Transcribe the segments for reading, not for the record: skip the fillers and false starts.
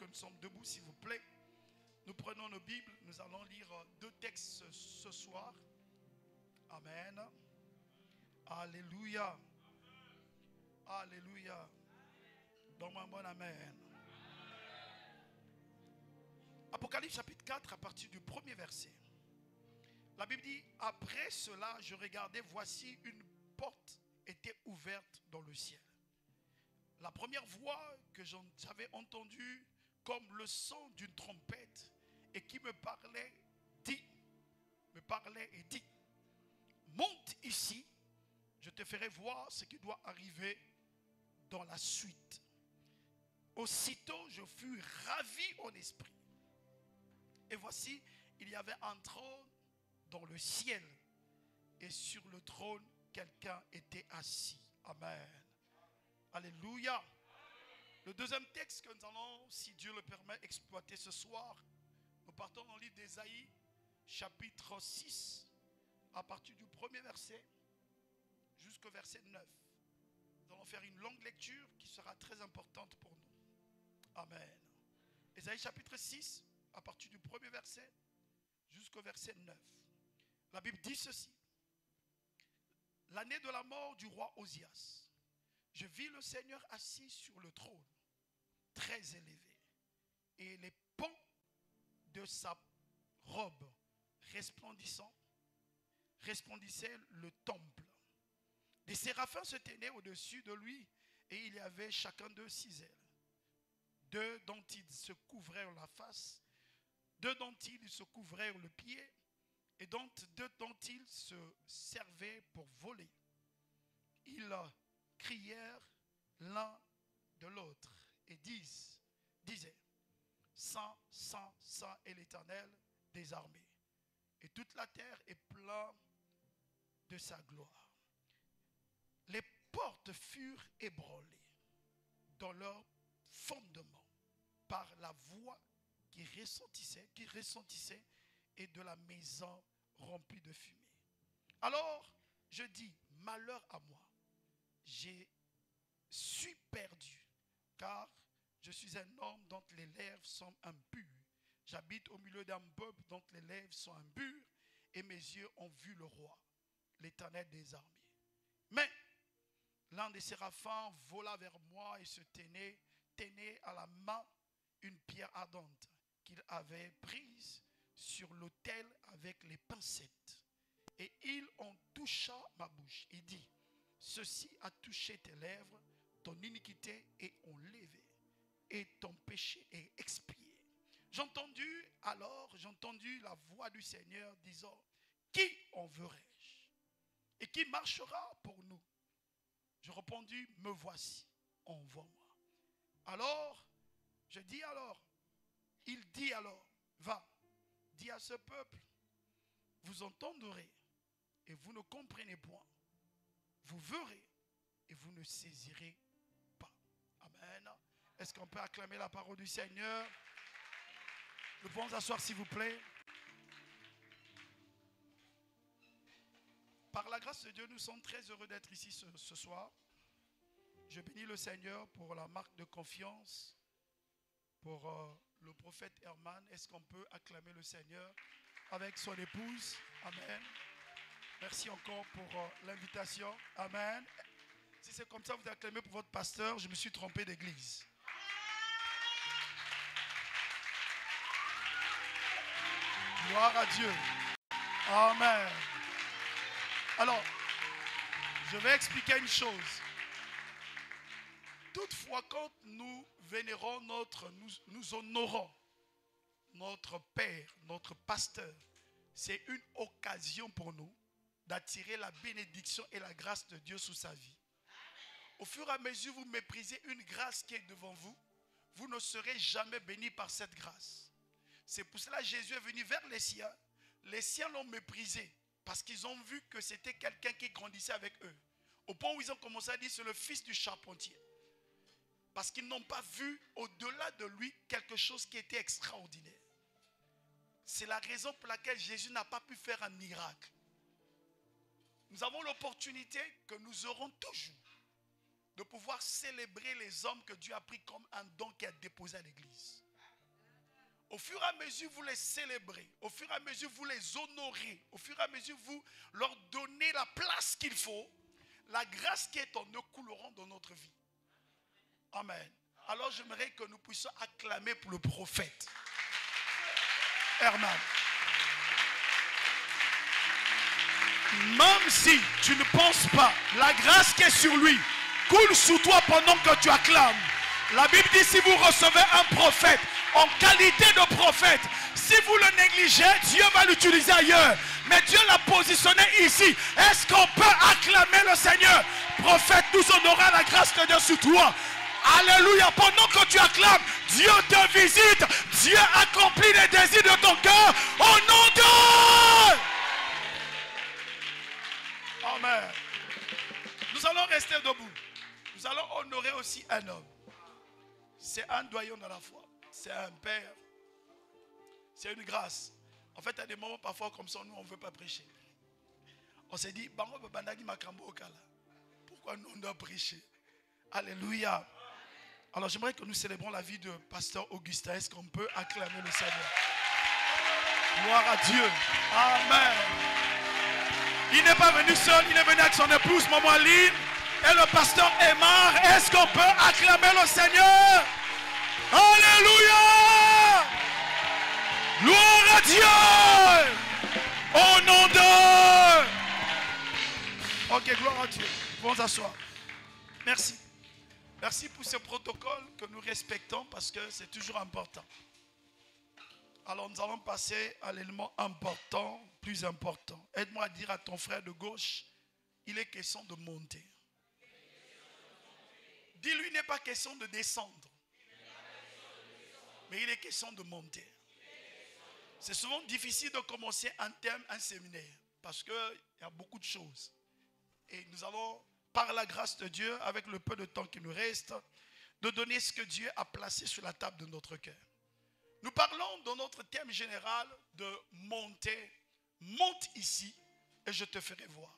que nous sommes debout, s'il vous plaît. Nous prenons nos Bibles. Nous allons lire 2 textes ce soir. Amen. Alléluia. Alléluia. Donc un bon amen. Apocalypse chapitre 4 à partir du premier verset. La Bible dit, après cela, je regardais, voici une porte était ouverte dans le ciel. La première voix que j'avais entendue comme le son d'une trompette et qui me parlait et dit, monte ici, je te ferai voir ce qui doit arriver dans la suite. Aussitôt, je fus ravi en esprit. Et voici, il y avait un trône dans le ciel. Et sur le trône, quelqu'un était assis. Amen. Alléluia. Le deuxième texte que nous allons, si Dieu le permet, exploiter ce soir, nous partons dans le livre d'Ésaïe, chapitre 6, à partir du premier verset jusqu'au verset 9. Nous allons faire une longue lecture qui sera très importante pour nous. Amen. Ésaïe chapitre 6, à partir du premier verset jusqu'au verset 9. La Bible dit ceci. L'année de la mort du roi Osias, je vis le Seigneur assis sur le trône, très élevé, et les pans de sa robe resplendissaient le temple. Des séraphins se tenaient au-dessus de lui, et il y avait chacun d'eux 6 ailes. 2 dont ils se couvrirent la face, 2 dont ils se couvrirent le pied, et 2 dont ils se servaient pour voler. Ils crièrent l'un de l'autre et disaient, Saint, Saint, Saint est l'Éternel des armées, et toute la terre est pleine de sa gloire. Les portes furent ébranlées dans leur fondement par la voix qui retentissait et de la maison remplie de fumée. Alors je dis, malheur à moi, je suis perdu, car je suis un homme dont les lèvres sont impures. J'habite au milieu d'un peuple dont les lèvres sont impures, et mes yeux ont vu le roi, l'Éternel des armées. Mais l'un des séraphins vola vers moi et se tenait à la main une pierre ardente qu'il avait prise sur l'autel avec les pincettes. Et il en toucha ma bouche. Il dit, ceci a touché tes lèvres, ton iniquité est enlevée et ton péché est expié. J'ai entendu la voix du Seigneur disant, qui enverrai-je? Et qui marchera pour nous? Je répondis, me voici, envoie-moi. Alors, il dit alors, va, dis à ce peuple, vous entendrez et vous ne comprenez point. Vous verrez et vous ne saisirez pas. Amen. Est-ce qu'on peut acclamer la parole du Seigneur? Nous pouvons nous asseoir s'il vous plaît. Par la grâce de Dieu, nous sommes très heureux d'être ici ce soir. Je bénis le Seigneur pour la marque de confiance, pour le prophète Herman. Est-ce qu'on peut acclamer le Seigneur avec son épouse? Amen. Merci encore pour l'invitation. Amen. Si c'est comme ça, vous acclamez pour votre pasteur. Je me suis trompé d'église. Gloire à Dieu. Amen. Alors, je vais expliquer une chose. Toutefois, quand nous vénérons nous honorons notre Père, notre pasteur, c'est une occasion pour nous d'attirer la bénédiction et la grâce de Dieu sur sa vie. Au fur et à mesure, vous méprisez une grâce qui est devant vous, vous ne serez jamais béni par cette grâce. C'est pour cela que Jésus est venu vers les siens. Les siens l'ont méprisé parce qu'ils ont vu que c'était quelqu'un qui grandissait avec eux. Au point où ils ont commencé à dire c'est le fils du charpentier. Parce qu'ils n'ont pas vu au-delà de lui quelque chose qui était extraordinaire. C'est la raison pour laquelle Jésus n'a pas pu faire un miracle. Nous avons l'opportunité que nous aurons toujours de pouvoir célébrer les hommes que Dieu a pris comme un don qu'il a déposé à l'église. Au fur et à mesure, vous les célébrez. Au fur et à mesure, vous les honorez. Au fur et à mesure, vous leur donnez la place qu'il faut. La grâce qui est en eux couleront dans notre vie. Amen. Alors j'aimerais que nous puissions acclamer pour le prophète. Herman. Même si tu ne penses pas, la grâce qui est sur lui coule sous toi pendant que tu acclames. La Bible dit, si vous recevez un prophète en qualité de prophète, si vous le négligez, Dieu va l'utiliser ailleurs. Mais Dieu l'a positionné ici. Est-ce qu'on peut acclamer le Seigneur? Prophète, nous honorons la grâce de Dieu sur toi. Alléluia. Pendant que tu acclames, Dieu te visite. Dieu accomplit les désirs de ton cœur. Au nom de... Amen. Nous allons rester debout. Nous allons honorer aussi un homme. C'est un doyen de la foi. C'est un père. C'est une grâce. En fait, à des moments parfois comme ça, nous, on ne veut pas prêcher. On s'est dit, pourquoi nous, on doit prêcher? Alléluia. Alors, j'aimerais que nous célébrons la vie de pasteur Augustin. Est-ce qu'on peut acclamer le Seigneur? Gloire à Dieu. Amen. Il n'est pas venu seul, il est venu avec son épouse, Maman Aline, et le pasteur Aymar. Est-ce qu'on peut acclamer le Seigneur? Alléluia! Gloire à Dieu! Au nom de... Ok, gloire à Dieu. Bon s'asseoir. Merci. Merci pour ce protocole que nous respectons parce que c'est toujours important. Alors nous allons passer à l'élément important, plus important. Aide-moi à dire à ton frère de gauche, il est question de monter. Dis-lui, il n'est pas question de descendre. Mais il est question de monter. C'est souvent difficile de commencer un séminaire parce qu'il y a beaucoup de choses. Et nous allons, par la grâce de Dieu, avec le peu de temps qui nous reste, de donner ce que Dieu a placé sur la table de notre cœur. Nous parlons dans notre thème général de monter. Monte ici et je te ferai voir.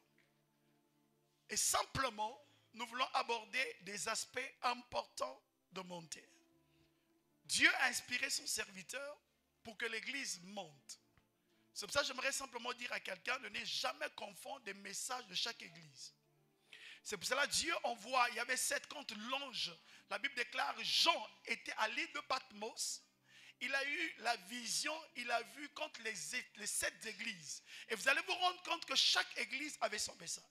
Et simplement, nous voulons aborder des aspects importants de monter. Dieu a inspiré son serviteur pour que l'église monte. C'est pour ça que j'aimerais simplement dire à quelqu'un de ne jamais confondre des messages de chaque église. C'est pour cela que Dieu envoie, il y avait 7 quand l'ange, la Bible déclare, Jean était à l'île de Patmos. Il a eu la vision, il a vu contre les 7 églises. Et vous allez vous rendre compte que chaque église avait son message.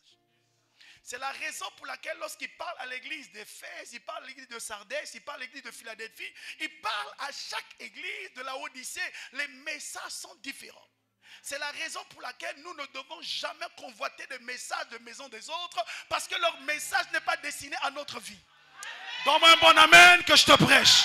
C'est la raison pour laquelle lorsqu'il parle à l'église d'Éphèse, il parle à l'église de Sardès, il parle à l'église de Philadelphie, il parle à chaque église de la Odyssée. Les messages sont différents. C'est la raison pour laquelle nous ne devons jamais convoiter des messages de maison des autres parce que leur message n'est pas destiné à notre vie. Donne-moi un bon amen que je te prêche.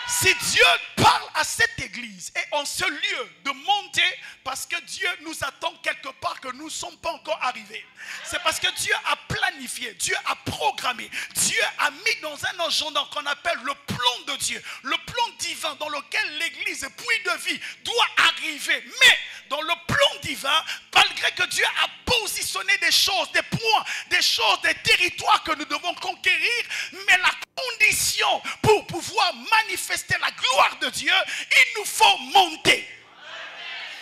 Si Dieu parle à cette église et en ce lieu de monter, parce que Dieu nous attend quelque part que nous ne sommes pas encore arrivés. C'est parce que Dieu a planifié, Dieu a programmé, Dieu a mis dans un agenda qu'on appelle le plan de Dieu, le plan divin dans lequel l'église, puits de vie, doit arriver. Mais dans le plan divin, malgré que Dieu a positionné des choses, des points, des choses, des territoires que nous devons conquérir, mais la condition pour pouvoir manifester la gloire de Dieu, il nous faut monter.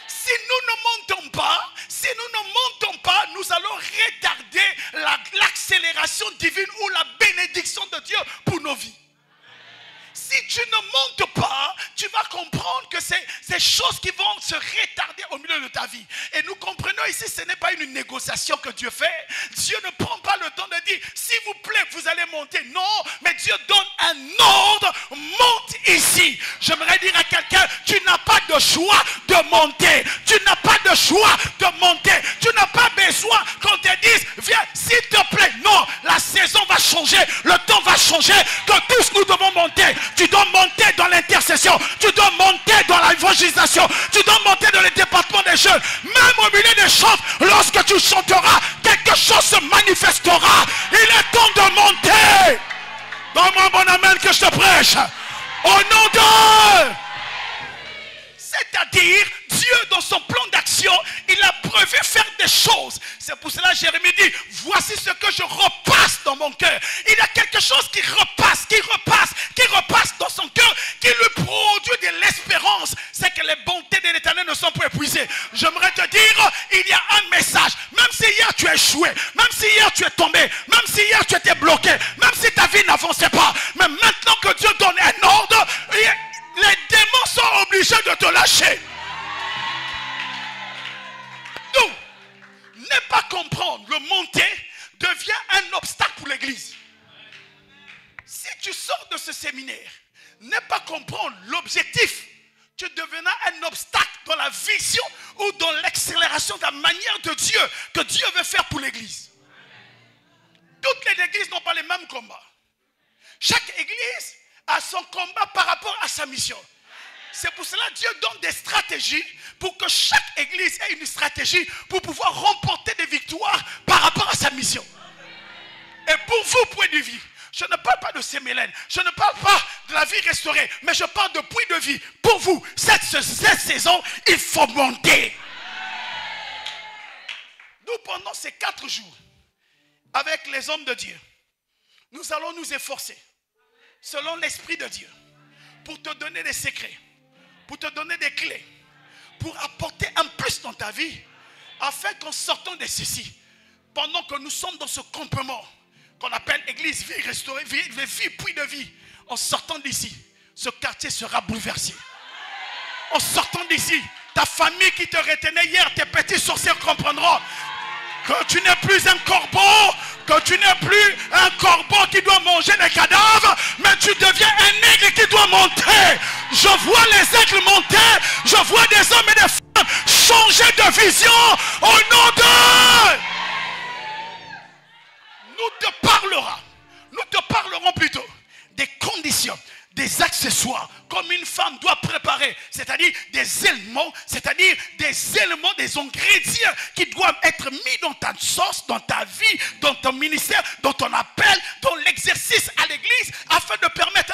Si nous ne montons pas, nous allons retarder l'accélération divine ou la bénédiction de Dieu pour nos vies. Si tu ne montes pas, tu vas comprendre que c'est ces choses qui vont se retarder au milieu de ta vie. Et nous comprenons ici, ce n'est pas une négociation que Dieu fait. Dieu ne prend pas le temps de dire, s'il vous plaît, vous allez monter. Non, mais Dieu donne un ordre, monte ici. J'aimerais dire à quelqu'un, tu n'as pas de choix de monter. Tu n'as pas de choix de monter. Tu n'as pas besoin qu'on te dise, viens, s'il te plaît. Non, la saison va changer, le temps va changer, que tous nous devons monter. Tu dois monter dans l'intercession. Tu dois monter dans l'évangélisation. Tu dois monter dans le département des jeunes. Même au milieu des choses, lorsque tu chanteras, quelque chose se manifestera. Il est temps de monter. Donne-moi un bon amen que je te prêche. Au nom de... C'est-à-dire, Dieu dans son plan d'action, il a prévu faire des choses. C'est pour cela que Jérémie dit, voici ce que je repasse dans mon cœur. Il y a quelque chose qui repasse dans son cœur, qui lui produit de l'espérance, J'aimerais te dire, il y a un message. Même si hier tu as échoué, même si hier tu es tombé, même si hier tu étais bloqué, même si ta vie n'avançait pas, mais maintenant que Dieu donne un ordre, les démons sont obligés de te lâcher. Donc, ne pas comprendre le monter devient un obstacle pour l'église. Si tu sors de ce séminaire, ne pas comprendre l'objectif, tu deviendras un obstacle dans la vision ou dans l'accélération de la manière de Dieu que Dieu veut faire pour l'église. Toutes les églises n'ont pas les mêmes combats. Chaque église a son combat par rapport à sa mission. C'est pour cela que Dieu donne des stratégies pour que chaque église ait une stratégie pour pouvoir remporter des victoires par rapport à sa mission. Et pour vous, point de vie, je ne parle pas de Sémélène, je ne parle pas de la vie restaurée, mais je parle de point de vie. Pour vous, cette saison, il faut monter. Nous, pendant ces 4 jours, avec les hommes de Dieu, nous allons nous efforcer, selon l'Esprit de Dieu, pour te donner des secrets, pour te donner des clés, pour apporter un plus dans ta vie, afin qu'en sortant de ceci, pendant que nous sommes dans ce campement, qu'on appelle Église Vie Restaurée, vie, puis de vie, en sortant d'ici, ce quartier sera bouleversé. En sortant d'ici, ta famille qui te retenait hier, tes petits sorciers comprendront que tu n'es plus un corbeau, que tu n'es plus un corbeau qui doit manger les cadavres, mais tu deviens un aigle qui doit monter. Je vois les aigles monter, je vois des hommes et des femmes changer de vision au nom de... Nous te parlerons plutôt des conditions, des accessoires, comme une femme doit préparer, c'est-à-dire des éléments, des ingrédients qui doivent être mis dans ta sauce, dans ta vie, dans ton ministère, dans ton appel, dans l'exercice à l'église, afin de permettre,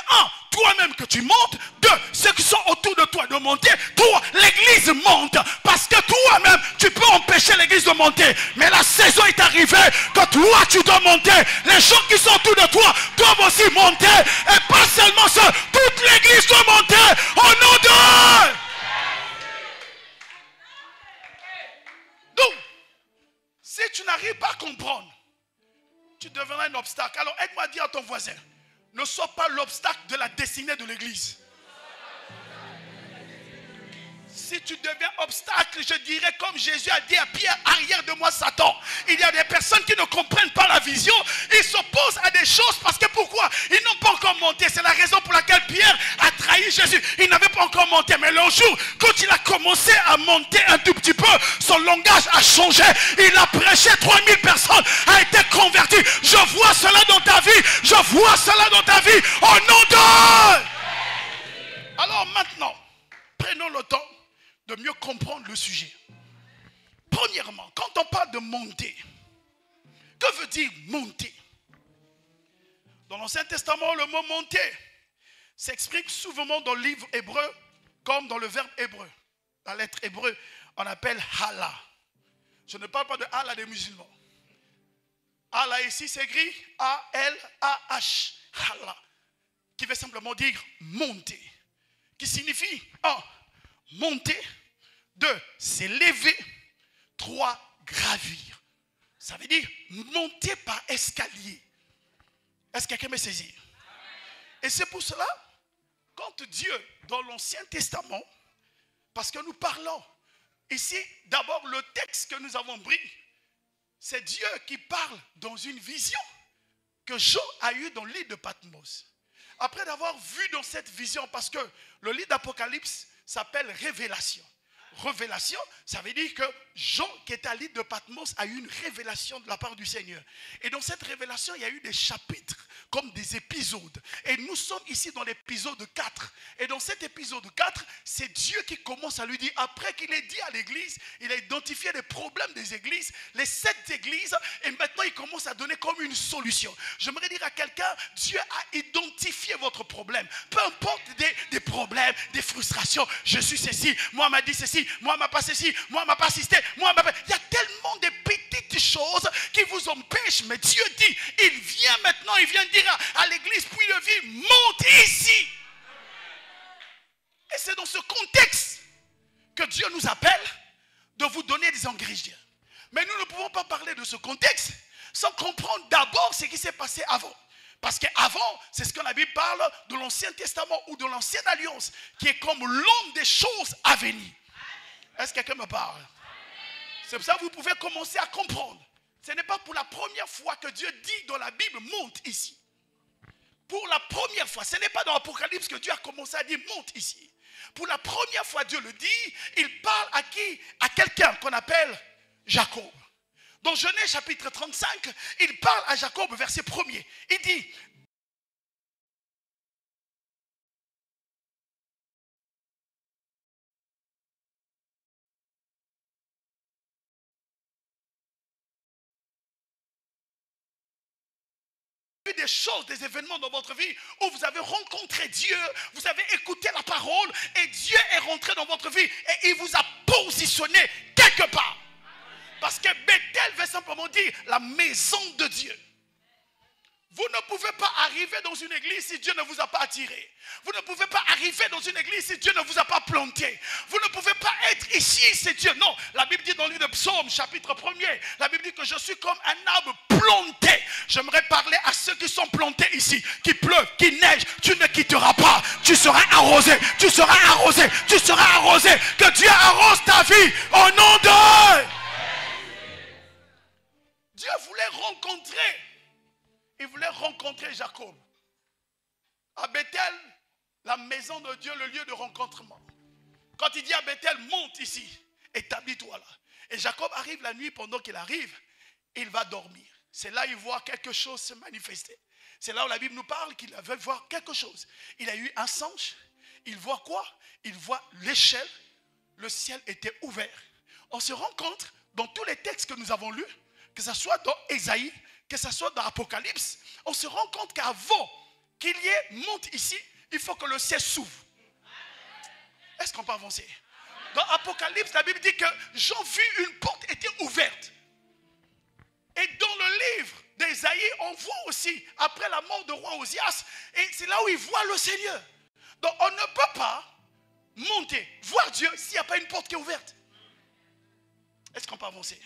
toi-même que tu montes, 2, ceux qui sont autour de toi de monter, 3, l'église monte, parce que toi-même, tu peux empêcher l'église de monter, mais la saison est arrivée que toi, tu dois monter, les gens qui sont autour de toi doivent aussi monter, et pas seulement ça, toute l'église doit monter, au nom de... Donc, si tu n'arrives pas à comprendre, tu deviendras un obstacle. Alors aide-moi à dire à ton voisin, ne sois pas l'obstacle de la destinée de l'église. Si tu deviens obstacle, je dirais comme Jésus a dit à Pierre, arrière de moi Satan. Il y a des personnes qui ne comprennent pas la vision. Ils s'opposent à des choses parce que pourquoi? Ils n'ont pas encore monté. C'est la raison pour laquelle Pierre a trahi Jésus. Il n'avait pas encore monté. Mais le jour, quand il a commencé à monter un tout petit peu, son langage a changé. Il a prêché, 3000 personnes ont été converties. Je vois cela dans ta vie. Je vois cela dans ta vie. Au nom de... Alors maintenant, prenons le temps de mieux comprendre le sujet. Premièrement, quand on parle de monter, que veut dire monter? Dans l'Ancien Testament, le mot monter s'exprime souvent dans le livre hébreu comme dans le verbe hébreu. La lettre hébreu, on appelle Hala. Je ne parle pas de Hala des musulmans. Hala ici s'écrit A-L-A-H. Hala. Qui veut simplement dire monter. Qui signifie 1. Monter, 2, s'élever, 3, gravir. Ça veut dire monter par escalier. Est-ce que quelqu'un me saisit? Et c'est pour cela, quand Dieu, dans l'Ancien Testament, parce que nous parlons ici, d'abord le texte que nous avons pris, c'est Dieu qui parle dans une vision que Jean a eue dans l'île de Patmos. Après d'avoir vu dans cette vision, parce que le livre d'Apocalypse s'appelle révélation. Révélation, ça veut dire que Jean, qui était à l'île de Patmos, a eu une révélation de la part du Seigneur. Et dans cette révélation, il y a eu des chapitres, comme des épisodes. Et nous sommes ici dans l'épisode 4. Et dans cet épisode 4, c'est Dieu qui commence à lui dire, après qu'il ait dit à l'église, il a identifié les problèmes des églises, les 7 églises, et maintenant il commence à donner comme une solution. J'aimerais dire à quelqu'un, Dieu a identifié votre problème. Peu importe des problèmes, des frustrations, je suis ceci, moi m'a dit ceci, moi m'a pas ceci, moi m'a pas assisté, moi m'a pas... Il y a tellement de petites choses qui vous empêchent, mais Dieu dit, il vient maintenant, il vient dire à l'église Puits de Vie, monte ici. Et c'est dans ce contexte que Dieu nous appelle de vous donner des ingrédients. Mais nous ne pouvons pas parler de ce contexte sans comprendre d'abord ce qui s'est passé avant. Parce qu'avant, c'est ce que la Bible parle de l'Ancien Testament ou de l'Ancienne Alliance, qui est comme l'homme des choses à venir. Est-ce que quelqu'un me parle? C'est pour ça que vous pouvez commencer à comprendre. Ce n'est pas pour la première fois que Dieu dit dans la Bible, monte ici. Pour la première fois, ce n'est pas dans l'Apocalypse que Dieu a commencé à dire, monte ici. Pour la première fois, Dieu le dit, il parle à qui? À quelqu'un qu'on appelle Jacob. Dans Genèse chapitre 35, il parle à Jacob, verset 1er. Il dit, des choses, des événements dans votre vie où vous avez rencontré Dieu, vous avez écouté la parole et Dieu est rentré dans votre vie et il vous a positionné quelque part. Parce que Bethel veut simplement dire la maison de Dieu. Vous ne pouvez pas arriver dans une église si Dieu ne vous a pas attiré. Vous ne pouvez pas arriver dans une église si Dieu ne vous a pas planté. Vous ne pouvez pas être ici, c'est Dieu. Non, la Bible dit dans le livre de Psaume, chapitre 1er, la Bible dit que je suis comme un arbre planté. J'aimerais parler à ceux qui sont plantés ici, qui pleuve, qui neige. Tu ne quitteras pas. Tu seras arrosé, tu seras arrosé, tu seras arrosé. Que Dieu arrose ta vie au nom de... Dieu voulait rencontrer. Il voulait rencontrer Jacob. À Bethel, la maison de Dieu, le lieu de rencontrement. Quand il dit à Bethel, monte ici, établis-toi là. Et Jacob arrive la nuit, pendant qu'il arrive, il va dormir. C'est là qu'il voit quelque chose se manifester. C'est là où la Bible nous parle qu'il avait voir quelque chose. Il a eu un songe. Il voit quoi? Il voit l'échelle. Le ciel était ouvert. On se rend compte, dans tous les textes que nous avons lus, que ce soit dans Ésaïe, que ce soit dans l'Apocalypse, on se rend compte qu'avant qu'il y ait monte ici, il faut que le ciel s'ouvre. Est-ce qu'on peut avancer? Dans l'Apocalypse, la Bible dit que Jean vit une porte était ouverte. Et dans le livre d'Ésaïe, on voit aussi, après la mort de roi Osias, et c'est là où il voit le Seigneur. Donc on ne peut pas monter, voir Dieu s'il n'y a pas une porte qui est ouverte. Est-ce qu'on peut avancer?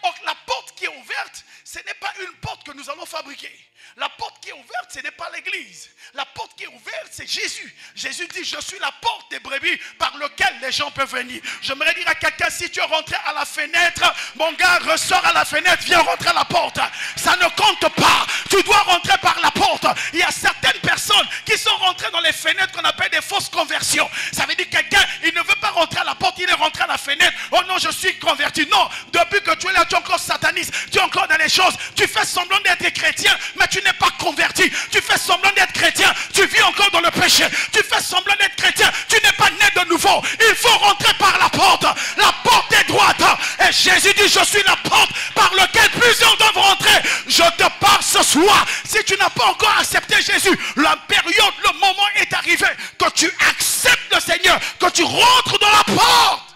Donc la porte qui est ouverte, ce n'est pas une porte que nous allons fabriquer. La porte qui est ouverte, ce n'est pas l'église. La porte qui est ouverte, c'est Jésus. Jésus dit, je suis la porte des brebis par laquelle les gens peuvent venir. J'aimerais dire à quelqu'un, si tu es rentré à la fenêtre, mon gars, ressort à la fenêtre, viens rentrer à la porte. Ça ne compte pas. Tu dois rentrer par la porte. Il y a certaines personnes qui sont rentrées dans les fenêtres qu'on appelle des fausses conversions. Ça veut dire que quelqu'un, il ne veut pas rentrer à la porte, il est rentré à la fenêtre. Oh non, je suis converti. Non, depuis que tu es là, tu es encore sataniste, tu es encore dans les choses. Tu fais semblant d'être chrétien, mais tu n'es pas converti. Tu fais semblant d'être chrétien, tu vis encore dans le péché. Tu fais semblant d'être chrétien, tu n'es pas né de nouveau. Il faut rentrer par la porte. La porte est droite. Et Jésus dit, je suis la porte par laquelle plusieurs doivent rentrer. Je te parle ce soir. Si tu n'as pas encore accepté Jésus, la période, le moment est arrivé que tu acceptes le Seigneur, que tu rentres dans la porte.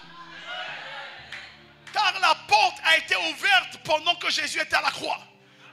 Car la porte a été ouverte pendant que Jésus était à la croix.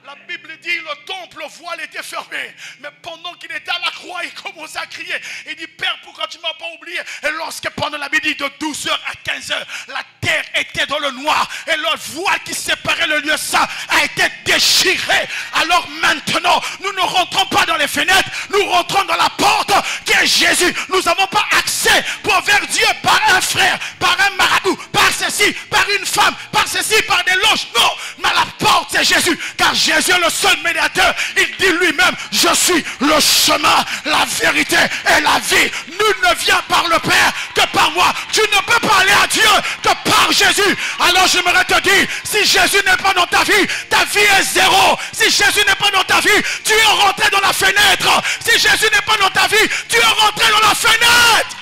La Bible dit, le temple, le voile était fermé. Mais pendant qu'il était à la croix, il commençait à crier. Il dit, Père, pourquoi tu ne m'as pas oublié? Et lorsque pendant la Bible dit de 12h à 15h, la terre était dans le noir. Et le voile qui séparait le lieu saint a été déchiré. Alors maintenant, nous ne rentrons pas dans les fenêtres. Nous rentrons dans la porte qui est Jésus. Nous n'avons pas accès pour vers Dieu par un frère, par un marabout, par ceci, par une femme, par ceci, par des loges. Non, mais la porte c'est Jésus. Car Jésus est le seul médiateur. Il dit lui-même, je suis le chemin, la vérité et la vie. Nul ne vient par le Père que par moi. Tu ne peux pas aller à Dieu que par Jésus. Alors j'aimerais te dire, si Jésus n'est pas dans ta vie est zéro. Si Jésus n'est pas dans ta vie, tu es rentré dans la fenêtre. Si Jésus n'est pas dans ta vie, tu es rentré dans la fenêtre.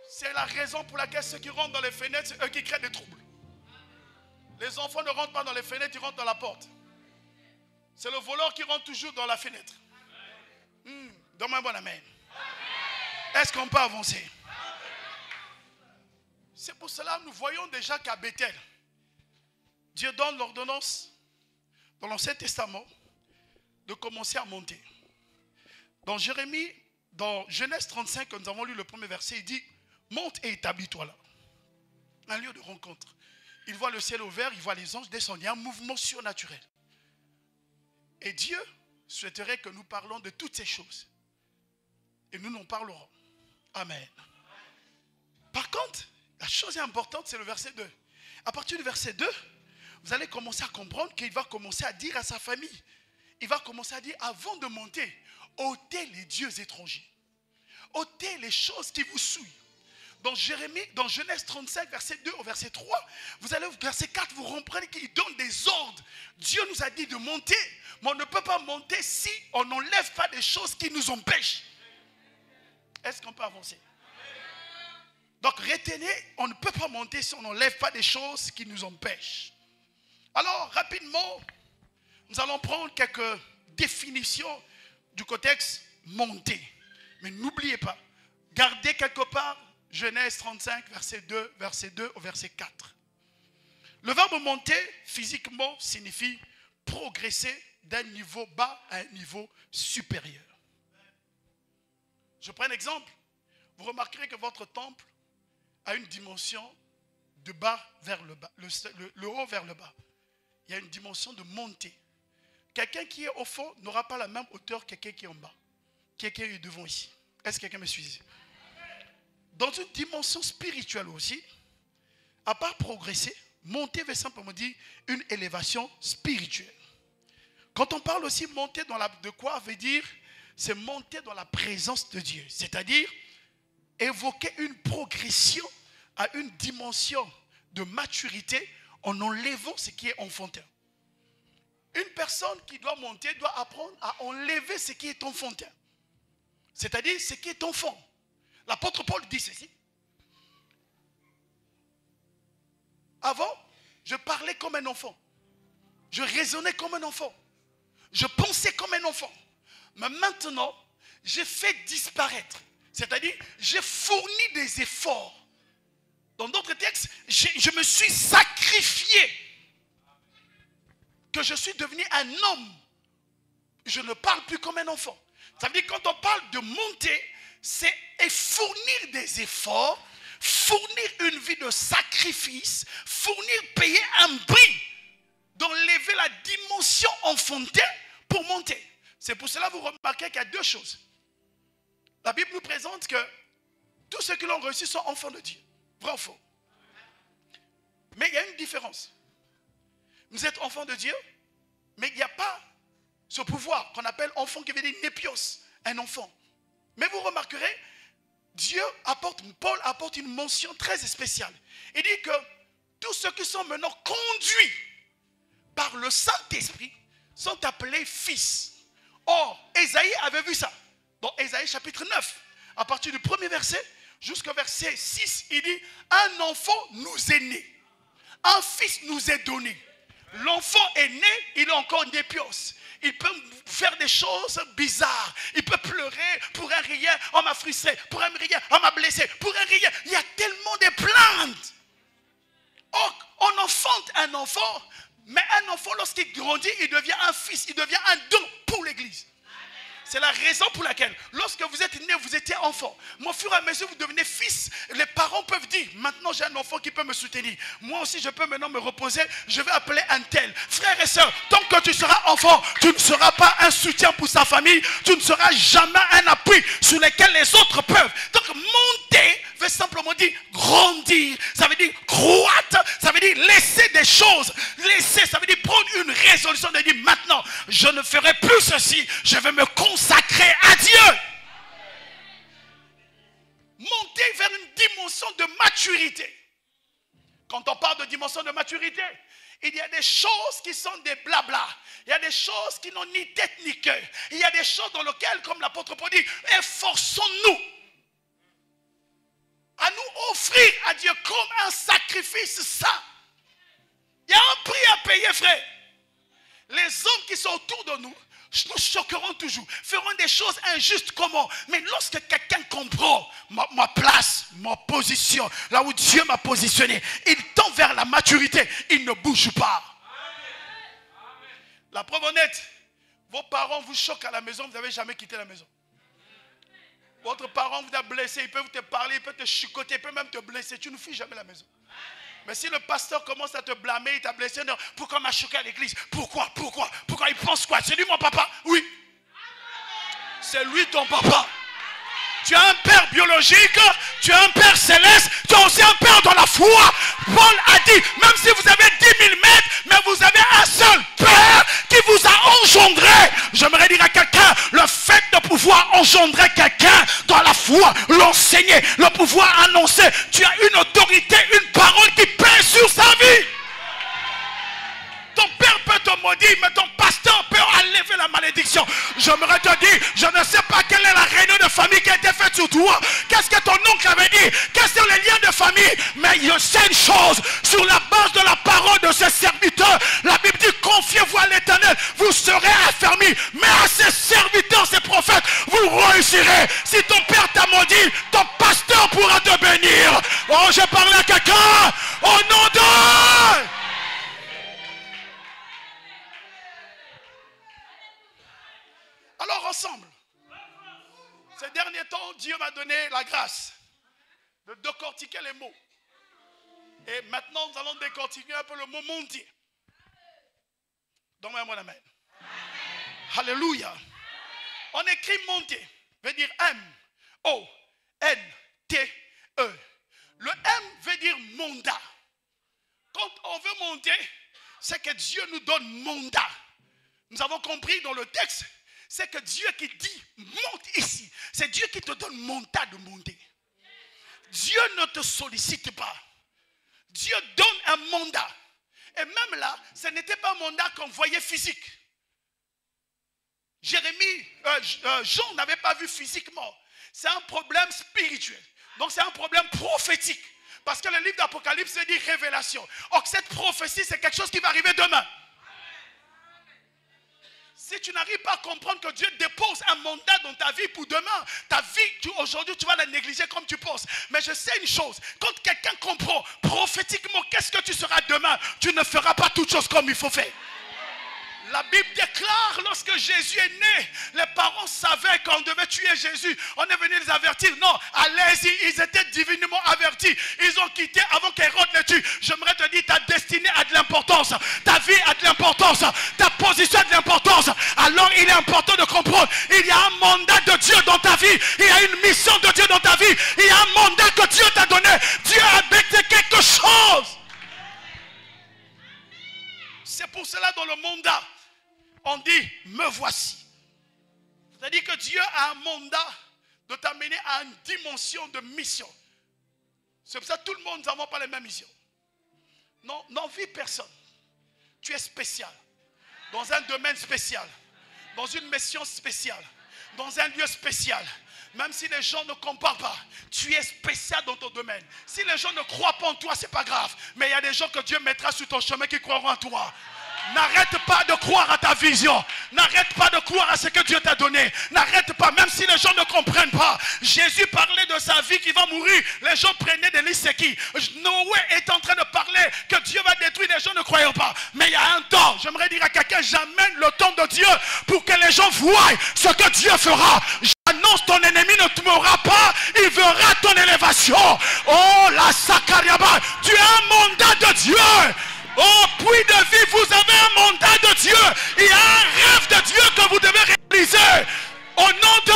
C'est la raison pour laquelle ceux qui rentrent dans les fenêtres, c'est eux qui créent des troubles. Les enfants ne rentrent pas dans les fenêtres, ils rentrent dans la porte. C'est le voleur qui rentre toujours dans la fenêtre. Donne-moi un bon amen. Est-ce qu'on peut avancer? C'est pour cela que nous voyons déjà qu'à Bethel, Dieu donne l'ordonnance dans l'Ancien Testament de commencer à monter. Dans Jérémie, dans Genèse 35, que nous avons lu le premier verset, il dit, monte et établis-toi là. Un lieu de rencontre. Il voit le ciel ouvert, il voit les anges descendre. Il y a un mouvement surnaturel. Et Dieu souhaiterait que nous parlons de toutes ces choses. Et nous en parlerons. Amen. Par contre, la chose importante, c'est le verset 2. À partir du verset 2, vous allez commencer à comprendre qu'il va commencer à dire à sa famille. Il va commencer à dire, avant de monter, ôtez les dieux étrangers. Ôtez les choses qui vous souillent. Dans Genèse 35, verset 2 au verset 3, vous allez au verset 4, vous comprenez qu'il donne des ordres. Dieu nous a dit de monter, mais on ne peut pas monter si on n'enlève pas des choses qui nous empêchent. Est-ce qu'on peut avancer? Donc retenez, on ne peut pas monter si on n'enlève pas des choses qui nous empêchent. Alors rapidement, nous allons prendre quelques définitions du contexte monter. Mais n'oubliez pas, gardez quelque part Genèse 35, verset 2 au verset 4. Le verbe monter, physiquement, signifie progresser d'un niveau bas à un niveau supérieur. Je prends un exemple. Vous remarquerez que votre temple a une dimension de bas vers le bas, le haut vers le bas. Il y a une dimension de montée. Quelqu'un qui est au fond n'aura pas la même hauteur que quelqu'un qui est en bas. Quelqu'un est devant ici. Est-ce que quelqu'un me suit ici? Dans une dimension spirituelle aussi, à part progresser, monter veut simplement dire une élévation spirituelle. Quand on parle aussi monter de quoi veut dire, c'est monter dans la présence de Dieu. C'est-à-dire évoquer une progression à une dimension de maturité en enlevant ce qui est enfantin. Une personne qui doit monter doit apprendre à enlever ce qui est enfantin. C'est-à-dire ce qui est enfant. L'apôtre Paul dit ceci. Avant, je parlais comme un enfant. Je raisonnais comme un enfant. Je pensais comme un enfant. Mais maintenant, j'ai fait disparaître. C'est-à-dire, j'ai fourni des efforts. Dans d'autres textes, je me suis sacrifié. Que je suis devenu un homme. Je ne parle plus comme un enfant. Ça veut dire quand on parle de monter, c'est fournir des efforts, fournir une vie de sacrifice, payer un prix, d'enlever la dimension enfantine pour monter. C'est pour cela que vous remarquez qu'il y a deux choses. La Bible nous présente que tous ceux qui l'ont reçu sont enfants de Dieu. Vrai ou faux? Mais il y a une différence. Vous êtes enfants de Dieu, mais il n'y a pas ce pouvoir qu'on appelle enfant qui veut dire népios, un enfant. Mais vous remarquerez, Paul apporte une mention très spéciale. Il dit que tous ceux qui sont maintenant conduits par le Saint-Esprit sont appelés fils. Or, Ésaïe avait vu ça. Dans Ésaïe chapitre 9, à partir du premier verset jusqu'au verset 6, il dit, un enfant nous est né, un fils nous est donné. L'enfant est né, il est encore népios. Il peut faire des choses bizarres. Il peut pleurer pour un rien, on m'a frustré. Pour un rien, on m'a blessé. Pour un rien, il y a tellement de plaintes. On enfante un enfant, mais un enfant, lorsqu'il grandit, il devient un fils, il devient un don pour l'église. C'est la raison pour laquelle, lorsque vous êtes né, vous étiez enfant. Mais au fur et à mesure, vous devenez fils. Les parents peuvent dire, maintenant j'ai un enfant qui peut me soutenir. Moi aussi, je peux maintenant me reposer. Je vais appeler un tel. Frères et sœurs, tant que tu seras enfant, tu ne seras pas un soutien pour sa famille. Tu ne seras jamais un appui sur lequel les autres peuvent. Donc, monter veut simplement dire grandir. Ça veut dire croître. Ça veut dire laisser des choses. Laisser, ça veut dire prendre une résolution de dire, maintenant, je ne ferai plus ceci. Je vais me consacrer à Dieu. Monter vers une dimension de maturité. Quand on parle de dimension de maturité, il y a des choses qui sont des blabla. Il y a des choses qui n'ont ni tête ni cœur. Il y a des choses dans lesquelles, comme l'apôtre Paul dit, efforçons-nous à nous offrir à Dieu comme un sacrifice saint. Il y a un prix à payer, frère. Les hommes qui sont autour de nous nous choqueront toujours, feront des choses injustes. Comment? Mais lorsque quelqu'un comprend ma place, ma position, là où Dieu m'a positionné, il tend vers la maturité, il ne bouge pas. La preuve honnête, vos parents vous choquent à la maison, vous n'avez jamais quitté la maison. Votre parent vous a blessé, il peut te parler, il peut te chicoter, il peut même te blesser. Tu ne fuis jamais la maison. Mais si le pasteur commence à te blâmer, il t'a blessé, non, pourquoi m'a choqué à l'église? Pourquoi il pense quoi? C'est lui mon papa? Oui. C'est lui ton papa. Tu as un père biologique, tu as un père céleste, tu as aussi un père dans la foi. Paul a dit, même si vous avez 10 000 maîtres, mais vous avez un seul père qui vous a engendré. J'aimerais dire à quelqu'un, le fait de pouvoir engendrer quelqu'un dans la foi, l'enseigner, le pouvoir annoncer, tu as une autorité, une parole qui pèse sur sa vie. Ton père peut te maudire, mais ton pasteur peut enlever la malédiction. J'aimerais te dire, je ne sais pas quelle est la réunion de famille qui a été faite sur toi. Qu'est-ce que ton oncle avait dit? Quels sont les liens de famille? Mais je sais une chose, sur la base de la parole de ses serviteurs, la Bible dit, confiez-vous à l'Éternel, vous serez affermis. Mais à ses serviteurs, ses prophètes, vous réussirez. Si ton père t'a maudit, ton pasteur pourra te bénir. Oh, je parle à quelqu'un, au nom de... Alors ensemble, ces derniers temps, Dieu m'a donné la grâce de décortiquer les mots. Et maintenant, nous allons décortiquer un peu le mot monter. Donne-moi un mot d'amen. Alléluia. On écrit monter, veut dire M-O-N-T-E. Le M veut dire mandat. Quand on veut monter, c'est que Dieu nous donne mandat. Nous avons compris dans le texte. C'est que Dieu qui dit, monte ici. C'est Dieu qui te donne mandat de monter. Dieu ne te sollicite pas. Dieu donne un mandat. Et même là, ce n'était pas un mandat qu'on voyait physique. Jean n'avait pas vu physiquement. C'est un problème spirituel. Donc c'est un problème prophétique. Parce que le livre d'Apocalypse dit révélation. Or cette prophétie, c'est quelque chose qui va arriver demain. Si tu n'arrives pas à comprendre que Dieu dépose un mandat dans ta vie pour demain, ta vie, aujourd'hui, tu vas la négliger comme tu penses. Mais je sais une chose, quand quelqu'un comprend prophétiquement qu'est-ce que tu seras demain, tu ne feras pas toutes choses comme il faut faire. La Bible déclare, lorsque Jésus est né, les parents savaient qu'on devait tuer Jésus. On est venu les avertir. Non, allez-y, ils étaient divinement avertis. Ils ont quitté avant qu'Hérode les tue. J'aimerais te dire, ta destinée a de l'importance. Ta vie a de l'importance. Ta position a de l'importance. Alors il est important de comprendre. Il y a un mandat de Dieu dans ta vie. Il y a une mission de Dieu dans ta vie. Il y a un mandat que Dieu t'a donné. Dieu a bêté quelque chose. C'est pour cela dans le mandat, on dit, me voici. C'est-à-dire que Dieu a un mandat de t'amener à une dimension de mission. C'est pour ça que tout le monde, nous n'avons pas les mêmes missions. Non, n'envie personne. Tu es spécial. Dans un domaine spécial. Dans une mission spéciale. Dans un lieu spécial. Même si les gens ne comparent pas, tu es spécial dans ton domaine. Si les gens ne croient pas en toi, ce n'est pas grave. Mais il y a des gens que Dieu mettra sur ton chemin qui croiront en toi. N'arrête pas de croire à ta vision. N'arrête pas de croire à ce que Dieu t'a donné. N'arrête pas, même si les gens ne comprennent pas. Jésus parlait de sa vie qui va mourir. Les gens prenaient des listes, c'est qui? Noé est en train de parler que Dieu va détruire. Les gens ne croyaient pas. Mais il y a un temps, j'aimerais dire à quelqu'un, j'amène le temps de Dieu pour que les gens voient ce que Dieu fera. J'annonce, ton ennemi ne te mourra pas. Il verra ton élévation. Oh, la Sakariaba. Tu as un mandat de Dieu. Oh, puits de vie, vous avez un mandat de Dieu. Il y a un rêve de Dieu que vous devez réaliser. Au nom de...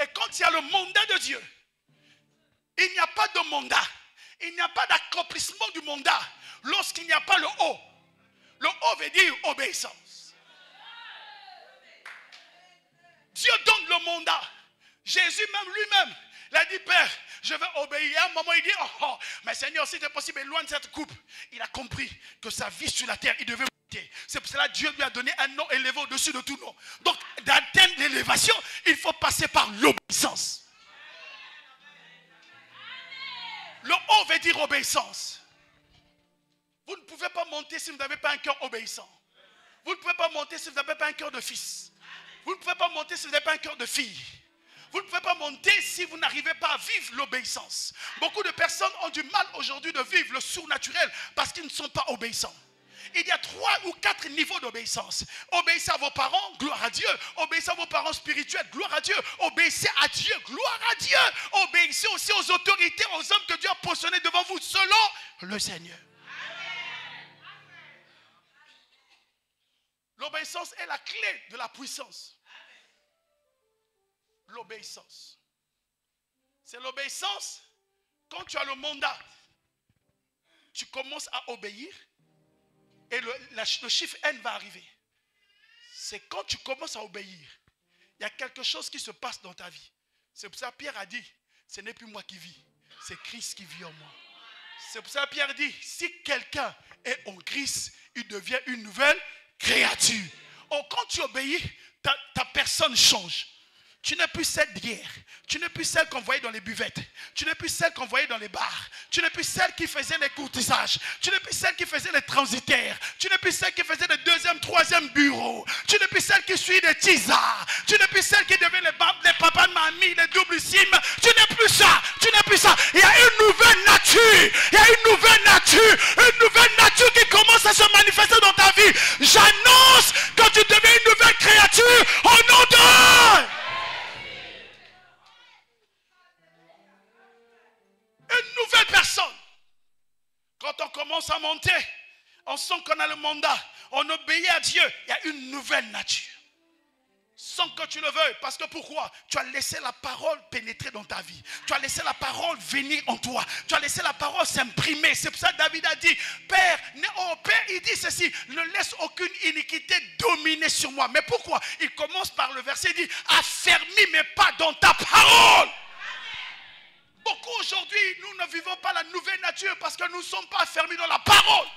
Et quand il y a le mandat de Dieu, il n'y a pas de mandat. Il n'y a pas d'accomplissement du mandat lorsqu'il n'y a pas le haut. Le haut veut dire obéissance. Dieu donne le mandat. Jésus même lui-même, il a dit, Père, je vais obéir. À un moment, il dit, oh, mais Seigneur, si c'est possible, éloigne cette coupe. Il a compris que sa vie sur la terre, il devait monter. C'est pour cela que Dieu lui a donné un nom élevé au-dessus de tout nom. Donc, d'atteindre l'élévation, il faut passer par l'obéissance. Le haut veut dire obéissance. Vous ne pouvez pas monter si vous n'avez pas un cœur obéissant. Vous ne pouvez pas monter si vous n'avez pas un cœur de fils. Vous ne pouvez pas monter si vous n'avez pas un cœur de fille. Vous ne pouvez pas monter si vous n'arrivez pas à vivre l'obéissance. Beaucoup de personnes ont du mal aujourd'hui de vivre le surnaturel parce qu'ils ne sont pas obéissants. Il y a 3 ou 4 niveaux d'obéissance. Obéissez à vos parents, gloire à Dieu. Obéissez à vos parents spirituels, gloire à Dieu. Obéissez à Dieu, gloire à Dieu. Obéissez aussi aux autorités, aux hommes que Dieu a positionnés devant vous selon le Seigneur. L'obéissance est la clé de la puissance. L'obéissance. C'est l'obéissance quand tu as le mandat. Tu commences à obéir et le chiffre N va arriver. C'est quand tu commences à obéir, il y a quelque chose qui se passe dans ta vie. C'est pour ça que Pierre a dit, ce n'est plus moi qui vis, c'est Christ qui vit en moi. C'est pour ça que Pierre dit, si quelqu'un est en Christ, il devient une nouvelle créature. Oh, quand tu obéis, ta personne change. Tu n'es plus celle d'hier. Tu n'es plus celle qu'on voyait dans les buvettes. Tu n'es plus celle qu'on voyait dans les bars. Tu n'es plus celle qui faisait les courtisages. Tu n'es plus celle qui faisait les transitaires. Tu n'es plus celle qui faisait les deuxième, troisième bureaux. Tu n'es plus celle qui suit les tisards. Tu n'es plus celle qui devait les papas de mamie, les doubles sims. Tu n'es plus ça. Tu n'es plus ça. Il y a une nouvelle nature. Il y a une nouvelle nature. Une nouvelle nature qui commence à se manifester dans ta vie. J'annonce que tu deviens une nouvelle créature au nom de... Une nouvelle personne. Quand on commence à monter, on sent qu'on a le mandat. On obéit à Dieu. Il y a une nouvelle nature. Sans que tu le veuilles. Parce que pourquoi? Tu as laissé la parole pénétrer dans ta vie. Tu as laissé la parole venir en toi. Tu as laissé la parole s'imprimer. C'est pour ça que David a dit, Père, il dit ceci, ne laisse aucune iniquité dominer sur moi. Mais pourquoi? Il commence par le verset, il dit, affermis mes pas dans ta parole. Beaucoup aujourd'hui, nous ne vivons pas la nouvelle nature parce que nous ne sommes pas affermis dans la parole.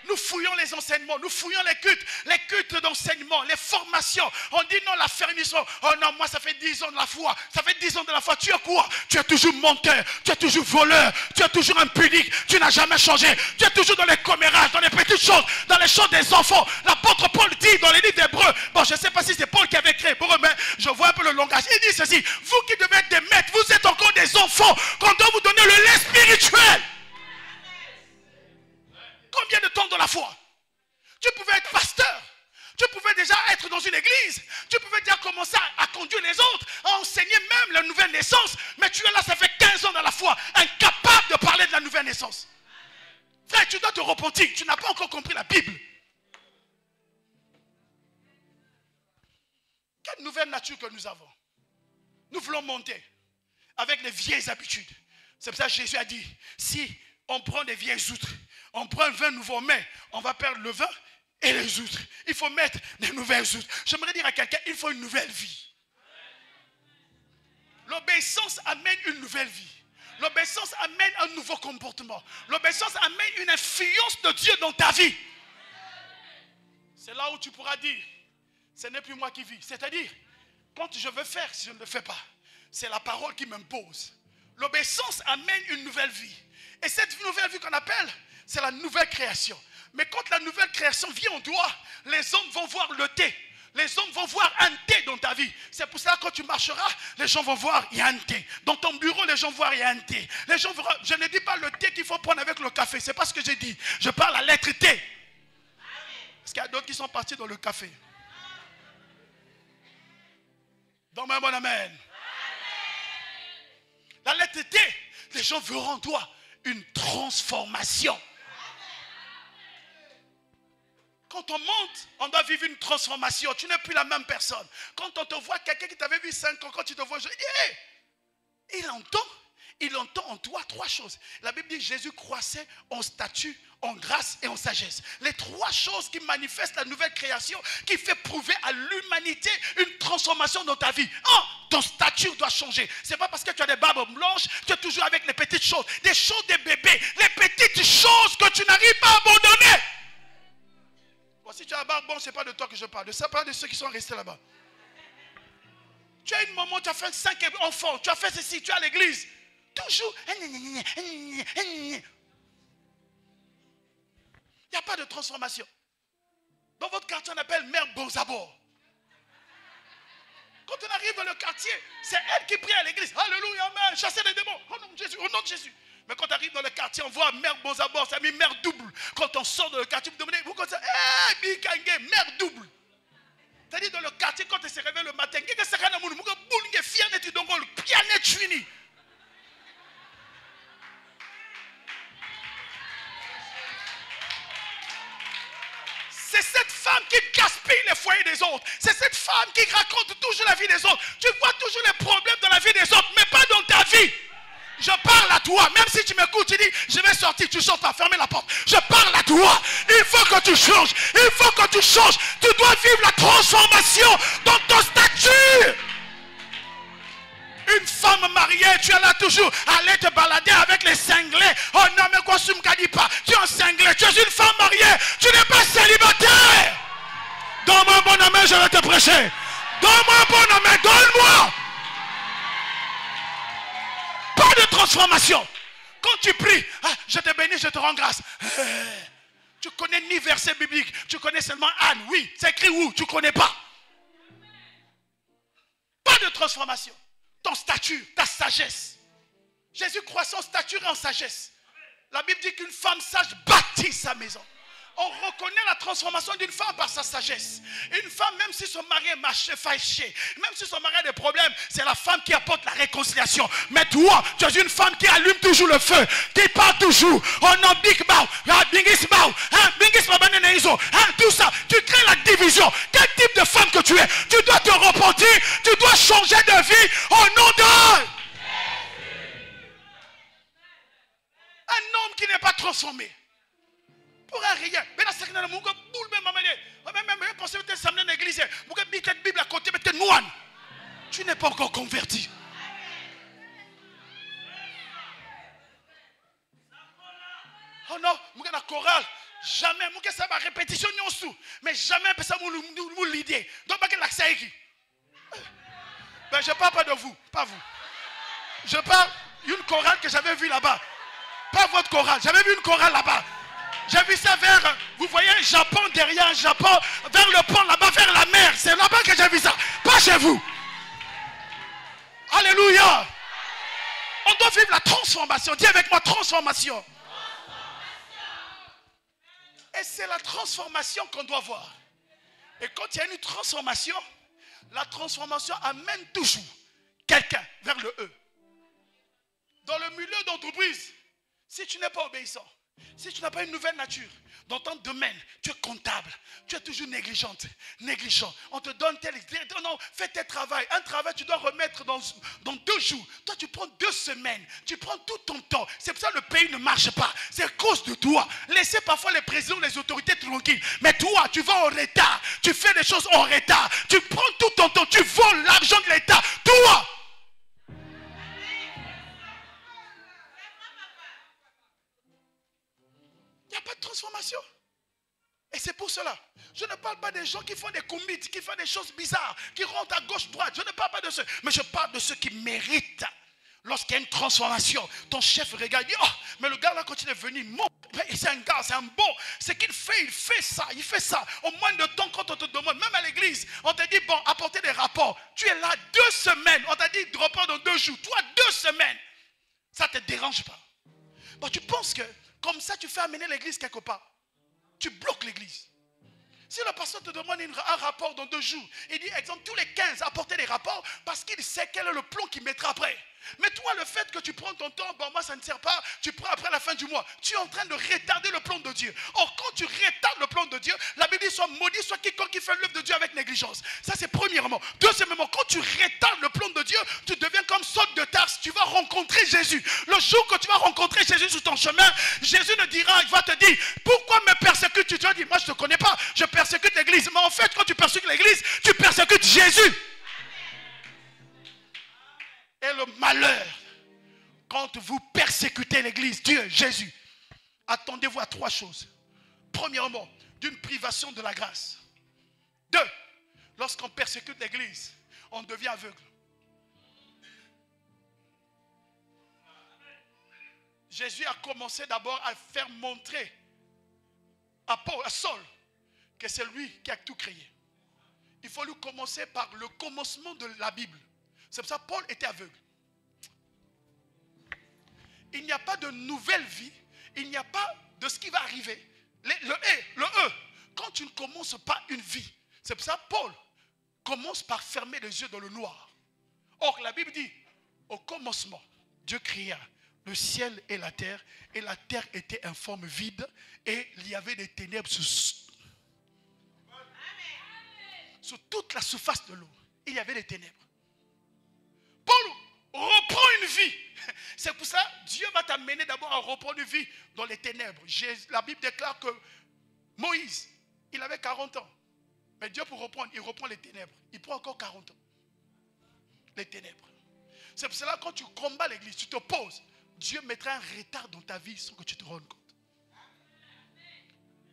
Nous fouillons les enseignements, nous fouillons les cultes d'enseignement, les formations. On dit non, l'affermissement. Oh non, moi ça fait 10 ans de la foi. Ça fait 10 ans de la foi. Tu es quoi? Tu es toujours menteur, tu es toujours voleur, tu es toujours impudique, tu n'as jamais changé. Tu es toujours dans les commérages, dans les petites choses, dans les choses des enfants. L'apôtre Paul dit dans les livres d'Hébreux, bon je ne sais pas si c'est Paul qui avait créé Hébreux, mais je vois un peu le langage. Il dit ceci, vous qui devez être des maîtres, vous êtes encore des enfants, qu'on doit vous donner le lait spirituel. Combien de temps dans la foi? Tu pouvais être pasteur. Tu pouvais déjà être dans une église. Tu pouvais déjà commencer à conduire les autres, à enseigner même la nouvelle naissance. Mais tu es là, ça fait 15 ans dans la foi, incapable de parler de la nouvelle naissance. Frère, tu dois te repentir. Tu n'as pas encore compris la Bible. Quelle nouvelle nature que nous avons? Nous voulons monter avec les vieilles habitudes. C'est pour ça que Jésus a dit, si on prend des vieilles outres, on prend un vin nouveau, mais on va perdre le vin et les outres. Il faut mettre des nouvelles outres. J'aimerais dire à quelqu'un, il faut une nouvelle vie. L'obéissance amène une nouvelle vie. L'obéissance amène un nouveau comportement. L'obéissance amène une influence de Dieu dans ta vie. C'est là où tu pourras dire, ce n'est plus moi qui vis. C'est-à-dire, quand je veux faire, si je ne le fais pas, c'est la parole qui m'impose. L'obéissance amène une nouvelle vie. Et cette nouvelle vie qu'on appelle, c'est la nouvelle création. Mais quand la nouvelle création vient en toi, les hommes vont voir le thé. Les hommes vont voir un thé dans ta vie. C'est pour ça que quand tu marcheras, les gens vont voir, il y a un thé. Dans ton bureau, les gens voient, il y a un thé. Les gens verront, je ne dis pas le thé qu'il faut prendre avec le café. Ce n'est pas ce que j'ai dit. Je parle à la lettre T. Parce qu'il y a d'autres qui sont partis dans le café. Donne-moi un bon amen. La lettre T, les gens verront en toi une transformation. Quand on monte, on doit vivre une transformation. Tu n'es plus la même personne. Quand on te voit, quelqu'un qui t'avait vu 5 ans, quand tu te vois, je dis, hey, il entend en toi 3 choses. La Bible dit que Jésus croissait en statut, en grâce et en sagesse. Les 3 choses qui manifestent la nouvelle création, qui fait prouver à l'humanité une transformation dans ta vie. Ton statut doit changer. Ce n'est pas parce que tu as des barbes blanches, tu es toujours avec les petites choses. Des choses des bébés. Les petites choses que tu n'arrives pas à abandonner. Bon, si tu as la barbe blanche, ce n'est pas de toi que je parle. Ce n'est pas de ceux qui sont restés là-bas. Tu as une maman, tu as fait 5 enfants, tu as fait ceci, tu es à l'église. Toujours. Il n'y a pas de transformation. Dans votre quartier, on appelle Mère Bonzabor. Quand on arrive dans le quartier, c'est elle qui prie à l'église. Alléluia, amen. Chasser les démons. Au nom de Jésus, au nom de Jésus. Mais quand tu arrives dans le quartier, on voit mère bon abord, ça a mis mère double. Quand on sort dans le quartier, vous demandez, vous comme ça, Bikangé, mère double. C'est-à-dire dans le quartier, quand tu se réveilles le matin, qu'est-ce que ça a fini. C'est cette femme qui gaspille les foyers des autres. C'est cette femme qui raconte toujours la vie des autres. Tu vois toujours les problèmes dans la vie des autres, mais pas dans ta vie. Je parle à toi, même si tu m'écoutes, tu dis, je vais sortir, tu sors pas, fermer la porte. Je parle à toi, il faut que tu changes, il faut que tu changes. Tu dois vivre la transformation dans ton statut. Une femme mariée, tu es là toujours, aller te balader avec les cinglés. Oh non, mais quoi, tu me dis pas, tu es un cinglé, tu es une femme mariée, tu n'es pas célibataire. Donne-moi un bon amen, je vais te prêcher. Donne-moi un bon amen, donne-moi. Pas de transformation. Quand tu pries, je te bénis, je te rends grâce. Tu connais ni verset biblique, tu connais seulement Anne. Oui, c'est écrit où? Tu ne connais pas. Pas de transformation. Ton statut, ta sagesse. Jésus croit son statut en sagesse. La Bible dit qu'une femme sage bâtit sa maison. On reconnaît la transformation d'une femme par sa sagesse. Une femme, même si son mari est fâché, même si son mari a des problèmes, c'est la femme qui apporte la réconciliation. Mais toi, tu es une femme qui allume toujours le feu, qui parle toujours. Oh non, Big Bao, Bingis Bao, Bingis Babaneneizo, tout ça. Tu crées la division. Quel type de femme que tu es? Tu dois te repentir, tu dois changer de vie au nom de... Un homme qui n'est pas transformé. Pour rien. Mais là, c'est que nous Bible à côté, mais tu n'es pas encore converti. Oh non, la chorale, jamais, ça va répétition, mais jamais ça nous l'idée. Donc, l'accès qui. Ben, je ne parle pas de vous, pas vous. Je parle d'une chorale que j'avais vue là-bas. Pas votre chorale, j'avais vu une chorale là-bas. J'ai vu ça vers, vous voyez, Japon, derrière Japon, vers le pont là-bas, vers la mer. C'est là-bas que j'ai vu ça, pas chez vous. Alléluia. On doit vivre la transformation. Dis avec moi, transformation. Et c'est la transformation qu'on doit voir. Et quand il y a une transformation, la transformation amène toujours quelqu'un vers le E. Dans le milieu d'entreprise, si tu n'es pas obéissant, si tu n'as pas une nouvelle nature, dans ton domaine, tu es comptable, tu es toujours négligente, négligent. On te donne tel, non, fais tes travaux. Un travail, tu dois remettre dans 2 jours. Toi, tu prends 2 semaines, tu prends tout ton temps. C'est pour ça que le pays ne marche pas. C'est à cause de toi. Laissez parfois les présidents, les autorités tranquilles. Mais toi, tu vas en retard. Tu fais des choses en retard. Tu prends tout ton temps. Tu voles l'argent de l'État. Toi. Il n'y a pas de transformation. Et c'est pour cela. Je ne parle pas des gens qui font des commits, qui font des choses bizarres, qui rentrent à gauche, droite. Je ne parle pas de ceux. Mais je parle de ceux qui méritent. Lorsqu'il y a une transformation, ton chef regarde, il dit, oh, mais le gars là, quand il est venu, c'est un gars, c'est un bon. Ce qu'il fait, il fait ça. Au moins de temps, quand on te demande, même à l'église, on te dit, bon, apportez des rapports. Tu es là 2 semaines. On t'a dit, rapport dans 2 jours. Toi, 2 semaines. Ça ne te dérange pas. Bon, tu penses que comme ça, tu fais amener l'église quelque part. Tu bloques l'église. Si le pasteur te demande un rapport dans 2 jours, il dit, exemple, tous les 15, apportez des rapports parce qu'il sait quel est le plan qu'il mettra après. Mais toi, le fait que tu prends ton temps, bon, moi, ça ne sert pas, tu prends après la fin du mois. Tu es en train de retarder le plan de Dieu. Or, quand tu retardes le plan de Dieu, la Bible dit, soit maudit, soit quiconque qui fait l'œuvre de Dieu avec négligence. Ça, c'est premièrement. Deuxièmement, quand tu retardes le plan de Dieu, tu deviens comme Saul de Tarse. Tu vas rencontrer Jésus. Le jour que tu vas rencontrer Jésus sur ton chemin, Jésus ne dira, il va te dire, pourquoi me persécutes-tu? Tu vas dire, moi, je ne te connais pas, je persécute l'église. Mais en fait, quand tu persécutes l'église, tu persécutes Jésus. Et le malheur, quand vous persécutez l'église, Dieu, Jésus, attendez-vous à 3 choses. Premièrement, d'une privation de la grâce. 2, lorsqu'on persécute l'église, on devient aveugle. Jésus a commencé d'abord à faire montrer à Saul que c'est lui qui a tout créé. Il faut lui commencer par le commencement de la Bible. C'est pour ça que Paul était aveugle. il n'y a pas de nouvelle vie, il n'y a pas de ce qui va arriver. Le E, quand tu ne commences pas une vie, c'est pour ça que Paul commence par fermer les yeux dans le noir. Or, la Bible dit, au commencement, Dieu créa le ciel et la terre était en forme vide, et il y avait des ténèbres sur toute la surface de l'eau. Il y avait des ténèbres. Paul reprend une vie. C'est pour ça que Dieu va t'amener d'abord à reprendre une vie dans les ténèbres. La Bible déclare que Moïse, il avait 40 ans. Mais Dieu pour reprendre, il reprend les ténèbres. Il prend encore 40 ans. Les ténèbres. C'est pour cela que quand tu combats l'église, tu te poses, Dieu mettra un retard dans ta vie sans que tu te rendes compte.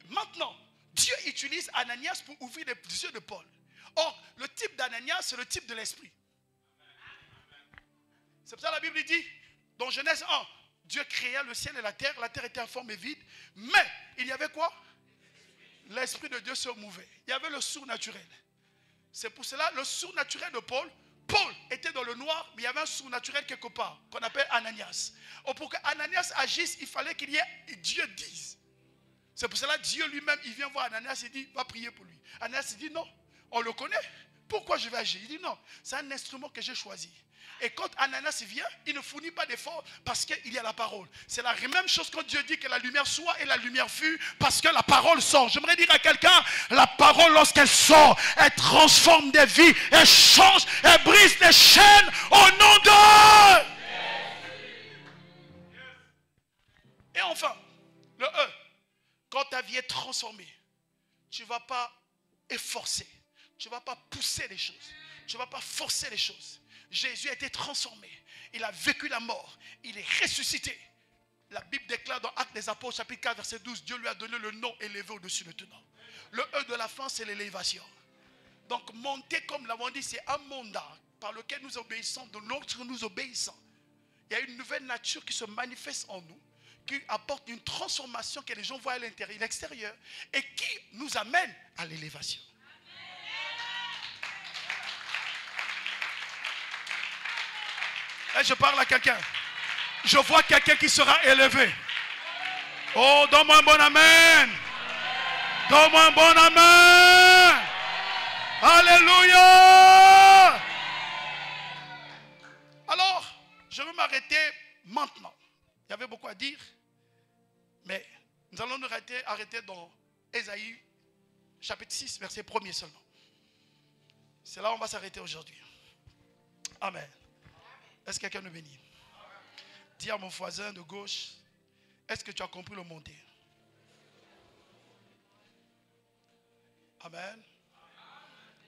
Maintenant, Dieu utilise Ananias pour ouvrir les yeux de Paul. Or, le type d'Ananias, c'est le type de l'esprit. C'est pour ça que la Bible dit, dans Genèse 1, Dieu créa le ciel et la terre était informe et vide, mais il y avait quoi? L'esprit de Dieu se mouvait. Il y avait le surnaturel. C'est pour cela, le surnaturel de Paul était dans le noir, mais il y avait un surnaturel quelque part, qu'on appelle Ananias. Or, pour que Ananias agisse, il fallait qu'il y ait Dieu dise. C'est pour cela, Dieu lui-même, il vient voir Ananias et dit, va prier pour lui. Ananias dit, non, on le connaît. Pourquoi je vais agir? Il dit, non, c'est un instrument que j'ai choisi. Et quand Ananias vient, il ne fournit pas d'effort parce qu'il y a la parole. C'est la même chose quand Dieu dit que la lumière soit et la lumière fut, parce que la parole sort. J'aimerais dire à quelqu'un, la parole lorsqu'elle sort, elle transforme des vies, elle change, elle brise des chaînes au nom de... Et enfin, le E, quand ta vie est transformée, tu ne vas pas efforcer, tu ne vas pas pousser les choses, tu ne vas pas forcer les choses. Jésus a été transformé. Il a vécu la mort. Il est ressuscité. La Bible déclare dans Actes des Apôtres, chapitre 4, verset 12, Dieu lui a donné le nom élevé au-dessus de tout nom. Le E de la fin, c'est l'élévation. Donc, monter, comme l'avons dit, c'est un mandat par lequel nous obéissons, de l'autre nous obéissons. Il y a une nouvelle nature qui se manifeste en nous, qui apporte une transformation que les gens voient à l'intérieur, l'extérieur, et qui nous amène à l'élévation. Et je parle à quelqu'un. Je vois quelqu'un qui sera élevé. Oh, donne-moi un bon amen. Donne-moi un bon amen. Alléluia. Alors, je vais m'arrêter maintenant. Il y avait beaucoup à dire. Mais nous allons nous arrêter dans Ésaïe, chapitre 6, verset 1er seulement. C'est là où on va s'arrêter aujourd'hui. Amen. Est-ce que quelqu'un nous bénit? Dis à mon voisin de gauche, est-ce que tu as compris le monter? Amen.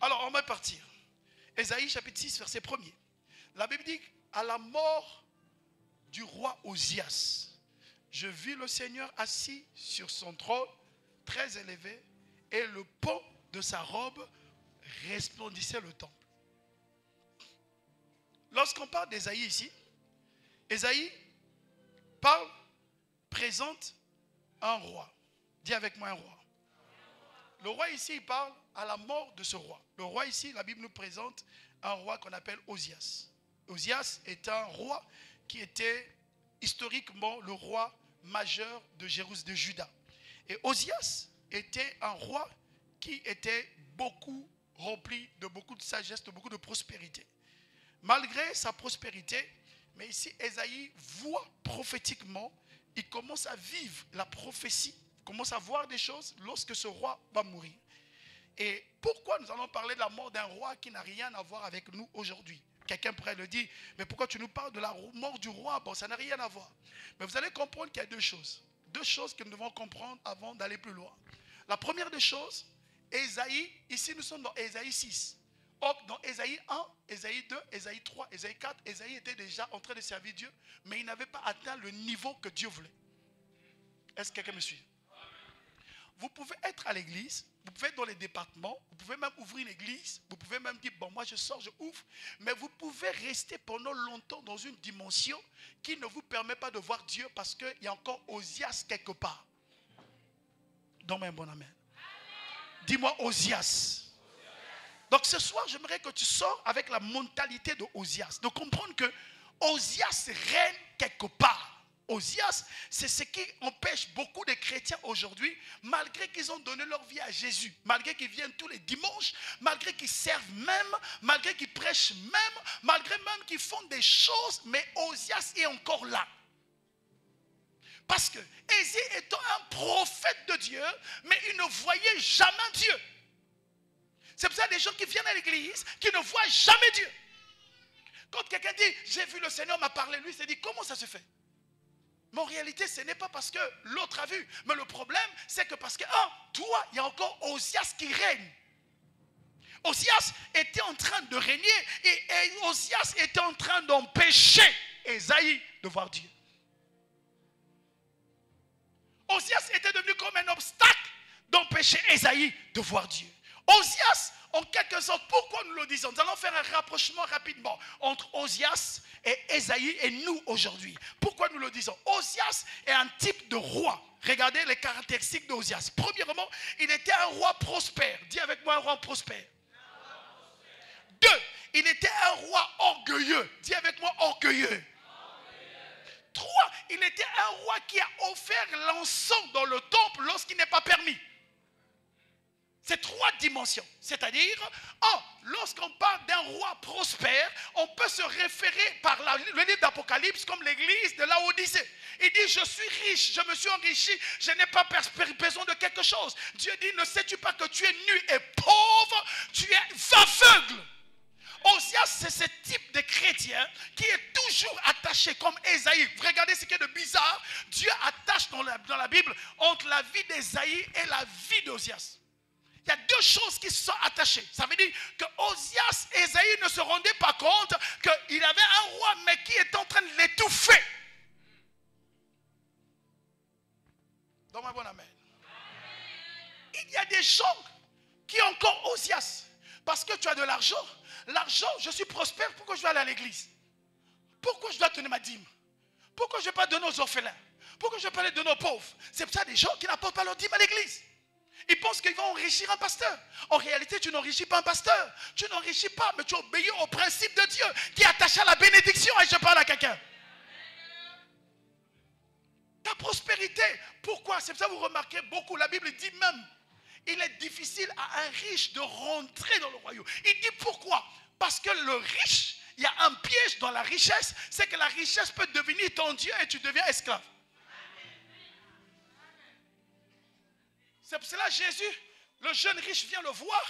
Alors, on va partir. Ésaïe chapitre 6, verset 1er. La Bible dit, à la mort du roi Osias, je vis le Seigneur assis sur son trône, très élevé, et le pan de sa robe resplendissait le temple. Lorsqu'on parle d'Ésaïe ici, Ésaïe présente un roi. Dis avec moi un roi. Le roi ici, il parle à la mort de ce roi. Le roi ici, la Bible nous présente un roi qu'on appelle Osias. Osias est un roi qui était historiquement le roi majeur de Jérusalem, de Juda. Et Osias était un roi qui était rempli de beaucoup de sagesse, de beaucoup de prospérité. Malgré sa prospérité, mais ici Ésaïe voit prophétiquement, il commence à vivre la prophétie, commence à voir des choses lorsque ce roi va mourir. Et pourquoi nous allons parler de la mort d'un roi qui n'a rien à voir avec nous aujourd'hui? Quelqu'un pourrait le dire, mais pourquoi tu nous parles de la mort du roi? Bon, ça n'a rien à voir. Mais vous allez comprendre qu'il y a deux choses que nous devons comprendre avant d'aller plus loin. La première des choses, Ésaïe, ici nous sommes dans Ésaïe 6. Or, dans Ésaïe 1, Ésaïe 2, Ésaïe 3, Ésaïe 4, Ésaïe était déjà en train de servir Dieu, mais il n'avait pas atteint le niveau que Dieu voulait. Est-ce que quelqu'un me suit? Vous pouvez être à l'église, vous pouvez être dans les départements, vous pouvez même ouvrir une église, vous pouvez même dire, bon, moi je sors, je ouvre, mais vous pouvez rester pendant longtemps dans une dimension qui ne vous permet pas de voir Dieu parce qu'il y a encore Osias quelque part. Donne-moi un bon amen. Dis-moi Osias. Donc ce soir, j'aimerais que tu sors avec la mentalité de Osias, de comprendre que Osias règne quelque part. Osias, c'est ce qui empêche beaucoup de chrétiens aujourd'hui, malgré qu'ils ont donné leur vie à Jésus, malgré qu'ils viennent tous les dimanches, malgré qu'ils servent même, malgré qu'ils prêchent même, malgré même qu'ils font des choses, mais Osias est encore là. Parce que Ésaïe étant un prophète de Dieu, mais il ne voyait jamais Dieu. C'est pour ça que des gens qui viennent à l'église, qui ne voient jamais Dieu. Quand quelqu'un dit, j'ai vu le Seigneur m'a parlé, lui s'est dit, comment ça se fait? Mais en réalité, ce n'est pas parce que l'autre a vu. Mais le problème, c'est que parce que, toi, il y a encore Osias qui règne. Osias était en train de régner et Osias était en train d'empêcher Ésaïe de voir Dieu. Osias était devenu comme un obstacle d'empêcher Ésaïe de voir Dieu. Osias, en quelque sorte, pourquoi nous le disons? Nous allons faire un rapprochement rapidement entre Osias et Ésaïe et nous aujourd'hui. Pourquoi nous le disons? Osias est un type de roi. Regardez les caractéristiques d'Osias. Premièrement, il était un roi prospère. Dis avec moi, un roi prospère. Deux, il était un roi orgueilleux. Dis avec moi, orgueilleux. 3, il était un roi qui a offert l'encens dans le temple lorsqu'il n'est pas permis. C'est 3 dimensions. C'est-à-dire, lorsqu'on parle d'un roi prospère, on peut se référer par le livre d'Apocalypse comme l'église de Laodicée. Il dit, je suis riche, je me suis enrichi, je n'ai pas besoin de quelque chose. Dieu dit, ne sais-tu pas que tu es nu et pauvre, tu es aveugle. Osias, c'est ce type de chrétien qui est toujours attaché comme Ésaïe. Regardez ce qui est de bizarre. Dieu attache dans la Bible entre la vie d'Ésaïe et la vie d'Osias. Il y a 2 choses qui sont attachées. Ça veut dire que Osias et Ésaïe ne se rendaient pas compte qu'il avait un roi mais qui est en train de l'étouffer. Donne-moi un bon amen. Il y a des gens qui ont encore Osias. Parce que tu as de l'argent. L'argent, je suis prospère, pourquoi je vais aller à l'église? Pourquoi je dois donner ma dîme? Pourquoi je ne vais pas donner aux orphelins? Pourquoi je ne vais pas les donner aux pauvres? C'est pour ça des gens qui n'apportent pas leur dîme à l'église. Ils pensent qu'ils vont enrichir un pasteur. En réalité, tu n'enrichis pas un pasteur. Tu n'enrichis pas, mais tu obéis au principe de Dieu qui est attaché à la bénédiction. Et je parle à quelqu'un. Ta prospérité, pourquoi? C'est pour ça que vous remarquez beaucoup, la Bible dit même, il est difficile à un riche de rentrer dans le royaume. Il dit pourquoi? Parce que le riche, il y a un piège dans la richesse, c'est que la richesse peut devenir ton Dieu et tu deviens esclave. C'est pour cela Jésus, le jeune riche vient le voir.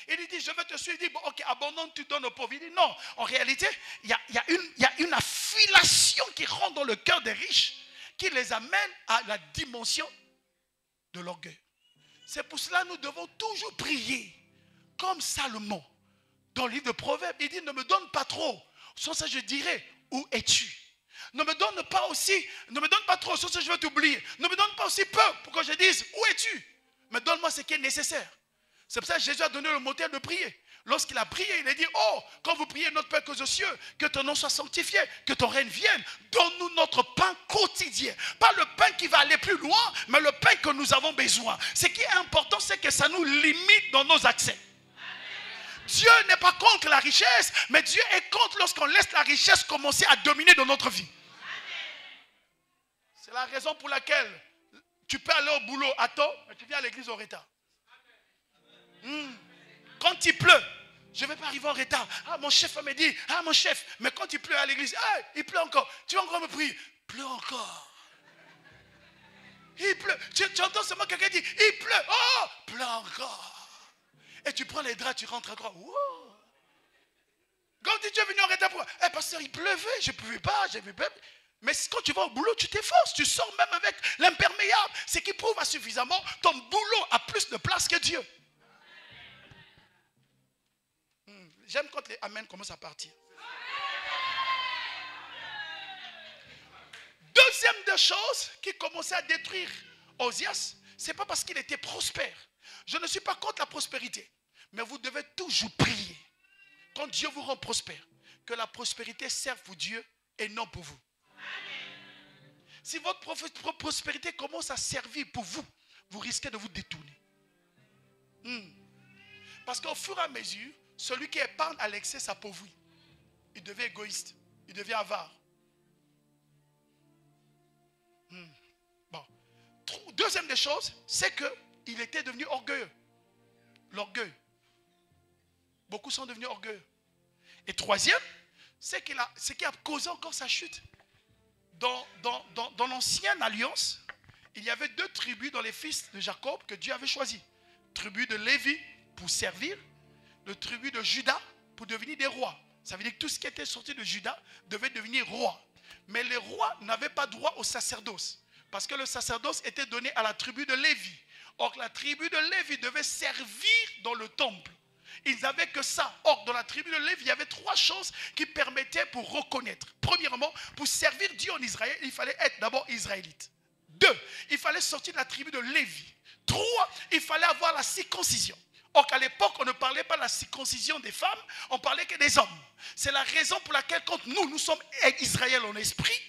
Il lui dit, je vais te suivre. Il dit, bon, ok, abandonne, tu donnes aux pauvres. Il dit, non, en réalité, il y a une affiliation qui rentre dans le cœur des riches, qui les amène à la dimension de l'orgueil. C'est pour cela que nous devons toujours prier, comme Salomon, dans le livre de Proverbes. Il dit, ne me donne pas trop, sans ça je dirai, où es-tu? Ne me donne pas trop, sans ça je vais t'oublier. Ne me donne pas aussi peu, pour que je dise, où es-tu? Mais donne-moi ce qui est nécessaire. C'est pour ça que Jésus a donné le modèle de prier. Lorsqu'il a prié, il a dit, quand vous priez notre Père qui est aux cieux, que ton nom soit sanctifié, que ton règne vienne, donne-nous notre pain quotidien. Pas le pain qui va aller plus loin, mais le pain que nous avons besoin. Ce qui est important, c'est que ça nous limite dans nos accès. Dieu n'est pas contre la richesse, mais Dieu est contre lorsqu'on laisse la richesse commencer à dominer dans notre vie. C'est la raison pour laquelle tu peux aller au boulot à temps, mais tu viens à l'église en retard. Quand il pleut, je ne vais pas arriver en retard. Mon chef me dit, mon chef, mais quand il pleut à l'église, il pleut encore. Tu vas encore me prier. Pleut encore. Il pleut. Tu entends seulement quelqu'un dire, il pleut. Pleut encore. Et tu prends les draps, tu rentres encore. Wow. Quand tu es venu en retard, pasteur, il pleuvait, je ne pouvais pas, je ne pouvais pas. Mais quand tu vas au boulot, tu t'efforces, tu sors même avec l'imperméable. Ce qui prouve à suffisamment, ton boulot a plus de place que Dieu. J'aime quand les amens commencent à partir. Deuxième des choses qui commençait à détruire Osias, ce n'est pas parce qu'il était prospère. Je ne suis pas contre la prospérité, mais vous devez toujours prier. Quand Dieu vous rend prospère, que la prospérité serve pour Dieu et non pour vous. Si votre prospérité commence à servir pour vous, vous risquez de vous détourner. Parce qu'au fur et à mesure, celui qui épargne à l'excès s'appauvrit. Il devient égoïste. Il devient avare. Bon. Deuxième des choses, c'est qu'il était devenu orgueilleux. L'orgueil. Beaucoup sont devenus orgueilleux. Et troisième, c'est ce qui a causé encore sa chute. Dans l'ancienne alliance, il y avait 2 tribus dans les fils de Jacob que Dieu avait choisis. Tribu de Lévi pour servir, le tribu de Juda pour devenir des rois. Ça veut dire que tout ce qui était sorti de Juda devait devenir roi. Mais les rois n'avaient pas droit au sacerdoce. Parce que le sacerdoce était donné à la tribu de Lévi. Or, la tribu de Lévi devait servir dans le temple. Ils n'avaient que ça. Or, dans la tribu de Lévi, il y avait 3 choses qui permettaient pour reconnaître. Premièrement, pour servir Dieu en Israël, il fallait être d'abord israélite. 2, il fallait sortir de la tribu de Lévi. 3, il fallait avoir la circoncision. Or qu'à l'époque, on ne parlait pas de la circoncision des femmes, on parlait que des hommes. C'est la raison pour laquelle quand nous sommes Israël en esprit,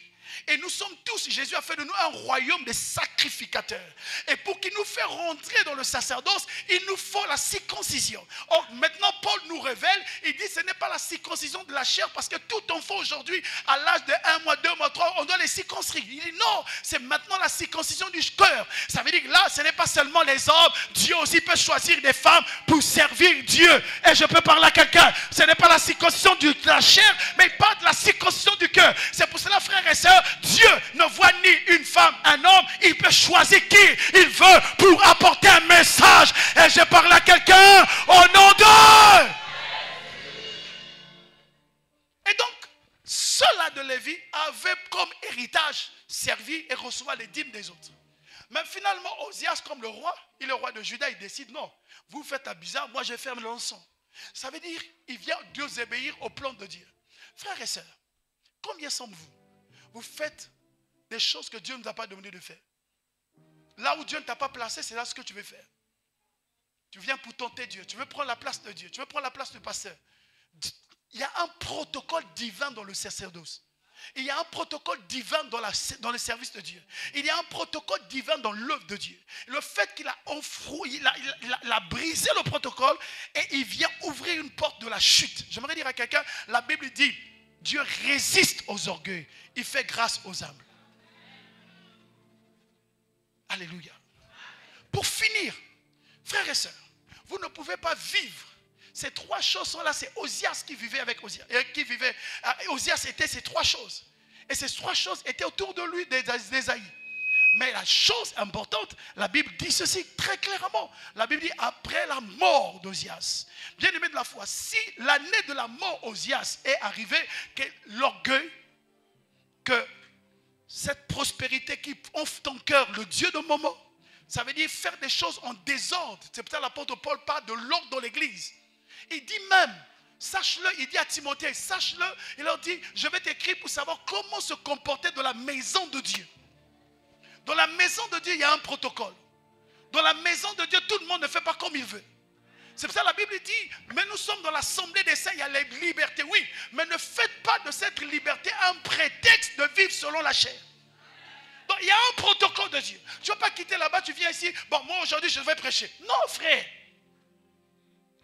et nous sommes tous, Jésus a fait de nous un royaume de sacrificateurs. Et pour qu'il nous fasse rentrer dans le sacerdoce, il nous faut la circoncision. Or, maintenant, Paul nous révèle, il dit ce n'est pas la circoncision de la chair, parce que tout enfant aujourd'hui, à l'âge de 1 mois, 2 mois, 3, on doit les circoncire. Il dit non, c'est maintenant la circoncision du cœur. Ça veut dire que là, ce n'est pas seulement les hommes, Dieu aussi peut choisir des femmes pour servir Dieu. Et je peux parler à quelqu'un, ce n'est pas la circoncision de la chair, mais pas de la circoncision du cœur. C'est pour cela, frères et sœurs, Dieu ne voit ni une femme, un homme. Il peut choisir qui il veut pour apporter un message. Et je parle à quelqu'un au nom de... Et donc, ceux-là de Lévi avaient comme héritage servi et recevoir les dîmes des autres. Mais finalement, Osias, comme le roi, il est le roi de Juda, il décide non, vous faites un bizarre, moi je ferme l'encens. Ça veut dire, il vient désobéir au plan de Dieu. Frères et sœurs, combien sommes-vous? Vous faites des choses que Dieu ne vous a pas demandé de faire. Là où Dieu ne t'a pas placé, c'est là ce que tu veux faire. Tu viens pour tenter Dieu. Tu veux prendre la place de Dieu. Tu veux prendre la place du pasteur. Il y a un protocole divin dans le sacerdoce. Il y a un protocole divin dans le service de Dieu. Il y a un protocole divin dans l'œuvre de Dieu. Le fait qu'il a enfouillé, il a brisé le protocole et il vient ouvrir une porte de la chute. J'aimerais dire à quelqu'un, la Bible dit, Dieu résiste aux orgueils. Il fait grâce aux humbles. Alléluia. Pour finir, frères et sœurs, vous ne pouvez pas vivre. Ces 3 choses sont là. C'est Osias qui vivait avec Osias. Osias était ces 3 choses. Et ces 3 choses étaient autour de lui d'Ésaïe. Mais la chose importante, la Bible dit ceci très clairement. La Bible dit après la mort d'Osias. Bien aimé de la foi, si l'année de la mort d'Osias est arrivée, que l'orgueil, que cette prospérité qui offre ton cœur, le Dieu de moment, ça veut dire faire des choses en désordre. C'est pour ça que l'apôtre Paul parle de l'ordre dans l'église. Il dit même, sache-le, il dit à Timothée, sache-le, il leur dit, je vais t'écrire pour savoir comment se comporter dans la maison de Dieu. Dans la maison de Dieu, il y a un protocole. Dans la maison de Dieu, tout le monde ne fait pas comme il veut. C'est pour ça que la Bible dit, mais nous sommes dans l'assemblée des saints, il y a les libertés, oui. Mais ne faites pas de cette liberté un prétexte de vivre selon la chair. Donc il y a un protocole de Dieu. Tu ne vas pas quitter là-bas, tu viens ici, bon moi aujourd'hui je vais prêcher. Non frère.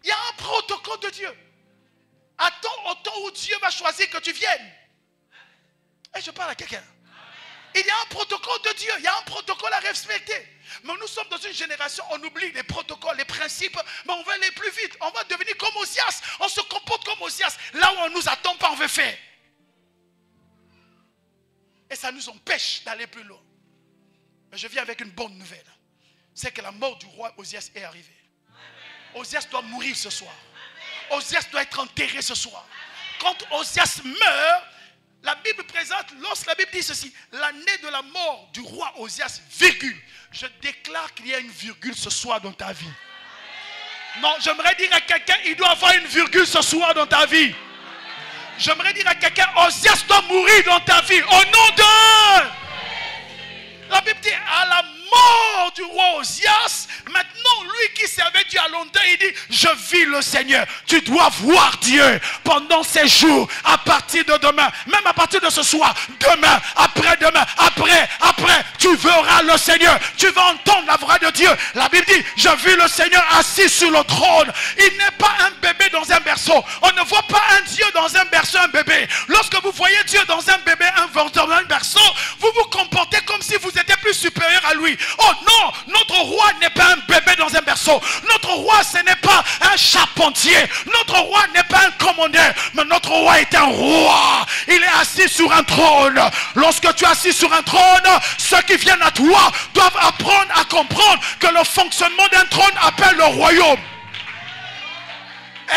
Il y a un protocole de Dieu. Attends au temps où Dieu va choisir que tu viennes. Et je parle à quelqu'un. Il y a un protocole de Dieu, il y a un protocole à respecter. Mais nous sommes dans une génération, on oublie les protocoles, les principes, mais on veut aller plus vite. On va devenir comme Osias, on se comporte comme Osias. Là où on ne nous attend pas, on veut faire. Et ça nous empêche d'aller plus loin. Mais je viens avec une bonne nouvelle. C'est que la mort du roi Osias est arrivée. Osias doit mourir ce soir. Osias doit être enterré ce soir. Quand Osias meurt, la Bible présente, lorsque la Bible dit ceci, l'année de la mort du roi Osias, virgule. Je déclare qu'il y a une virgule ce soir dans ta vie. Non, j'aimerais dire à quelqu'un, il doit avoir une virgule ce soir dans ta vie. J'aimerais dire à quelqu'un, Osias doit mourir dans ta vie. Au nom de... La Bible dit, à la mort du roi Osias, maintenant lui qui servait Dieu à longtemps, il dit, je vis le Seigneur. Tu dois voir Dieu pendant ces jours, à partir de demain, même à partir de ce soir, demain, après-demain, après, tu verras le Seigneur. Tu vas entendre la voix de Dieu. La Bible dit, je vis le Seigneur assis sur le trône. Il n'est pas un bébé dans un berceau. On ne voit pas un Dieu dans un berceau, un bébé. Lorsque vous voyez Dieu dans un bébé, dans un berceau, vous vous comportez comme si vous étiez plus supérieur à lui. Oh non, notre roi n'est pas un bébé dans un berceau. Notre roi, ce n'est pas un charpentier. Notre roi n'est pas un commandeur. Mais notre roi est un roi. Il est assis sur un trône. Lorsque tu es assis sur un trône, ceux qui viennent à toi doivent apprendre à comprendre que le fonctionnement d'un trône appelle le royaume.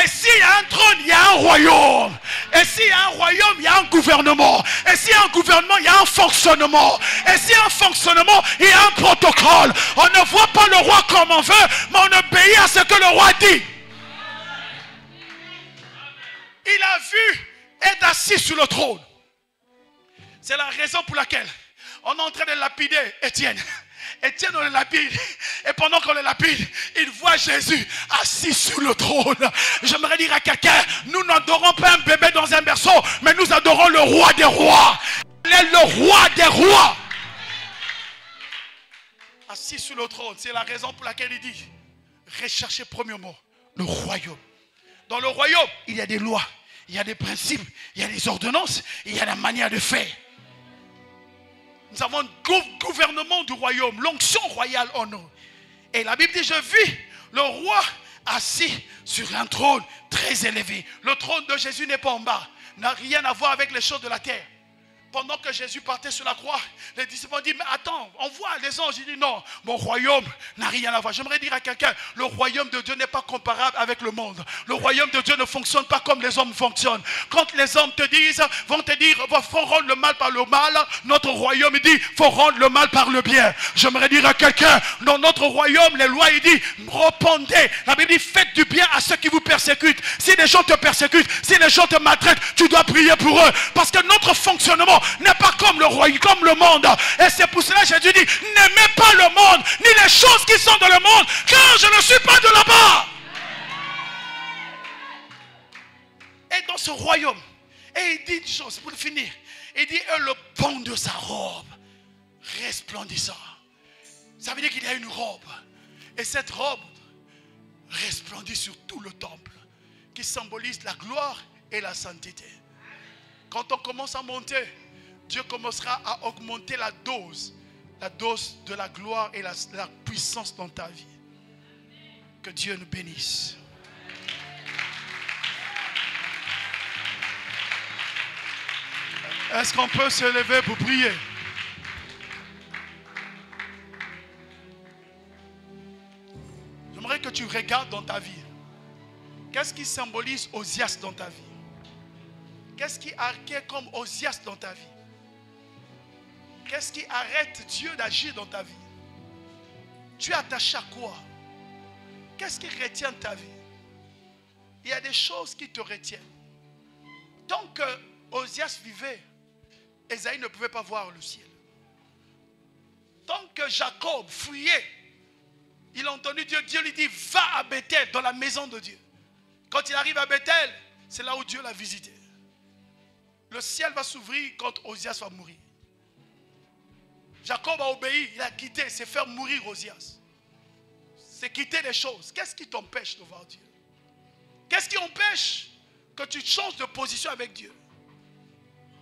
Et s'il y a un trône, il y a un royaume. Et s'il y a un royaume, il y a un gouvernement. Et s'il y a un gouvernement, il y a un fonctionnement. Et s'il y a un fonctionnement, il y a un protocole. On ne voit pas le roi comme on veut, mais on obéit à ce que le roi dit. Il a vu être assis sur le trône. C'est la raison pour laquelle on est en train de lapider Étienne. Étienne, on le lapide. Et pendant qu'on le lapide, il voit Jésus assis sur le trône. J'aimerais dire à quelqu'un, nous n'adorons pas un bébé dans un berceau, mais nous adorons le roi des rois. Il est le roi des rois. Assis sur le trône, c'est la raison pour laquelle il dit, recherchez premièrement le royaume. Dans le royaume, il y a des lois, il y a des principes, il y a des ordonnances, il y a la manière de faire. Nous avons un gouvernement du royaume, l'onction royale en nous. Et la Bible dit, je vis le roi assis sur un trône très élevé. Le trône de Jésus n'est pas en bas, n'a rien à voir avec les choses de la terre. Pendant que Jésus partait sur la croix, les disciples ont dit, mais attends, on voit les anges. Il dit, non, mon royaume n'a rien à voir. J'aimerais dire à quelqu'un, le royaume de Dieu n'est pas comparable avec le monde. Le royaume de Dieu ne fonctionne pas comme les hommes fonctionnent. Quand les hommes te disent, vont te dire, il faut rendre le mal par le mal, notre royaume, il dit, il faut rendre le mal par le bien. J'aimerais dire à quelqu'un, dans notre royaume, les lois, il dit, repentez. La Bible dit, faites du bien à ceux qui vous persécutent. Si les gens te persécutent, si les gens te maltraitent, tu dois prier pour eux. Parce que notre fonctionnement n'est pas comme le royaume, comme le monde. Et c'est pour cela que Jésus dit, n'aimez pas le monde, ni les choses qui sont dans le monde, car je ne suis pas de là-bas. Et dans ce royaume, et il dit une chose pour finir, il dit, et le pan de sa robe resplendissant. Ça veut dire qu'il y a une robe. Et cette robe resplendit sur tout le temple, qui symbolise la gloire et la sainteté. Quand on commence à monter, Dieu commencera à augmenter la dose de la gloire et la puissance dans ta vie. Que Dieu nous bénisse. Est-ce qu'on peut se lever pour prier? J'aimerais que tu regardes dans ta vie. Qu'est-ce qui symbolise Osias dans ta vie? Qu'est-ce qui arrête comme Osias dans ta vie? Qu'est-ce qui arrête Dieu d'agir dans ta vie? Tu es attaché à quoi? Qu'est-ce qui retient ta vie? Il y a des choses qui te retiennent. Tant que Osias vivait, Ésaïe ne pouvait pas voir le ciel. Tant que Jacob fuyait, il a entendu Dieu. Dieu lui dit, va à Bethel, dans la maison de Dieu. Quand il arrive à Bethel, c'est là où Dieu l'a visité. Le ciel va s'ouvrir quand Osias va mourir. Jacob a obéi, il a quitté, c'est faire mourir Osias. C'est quitter les choses. Qu'est-ce qui t'empêche de voir Dieu? Qu'est-ce qui empêche que tu changes de position avec Dieu?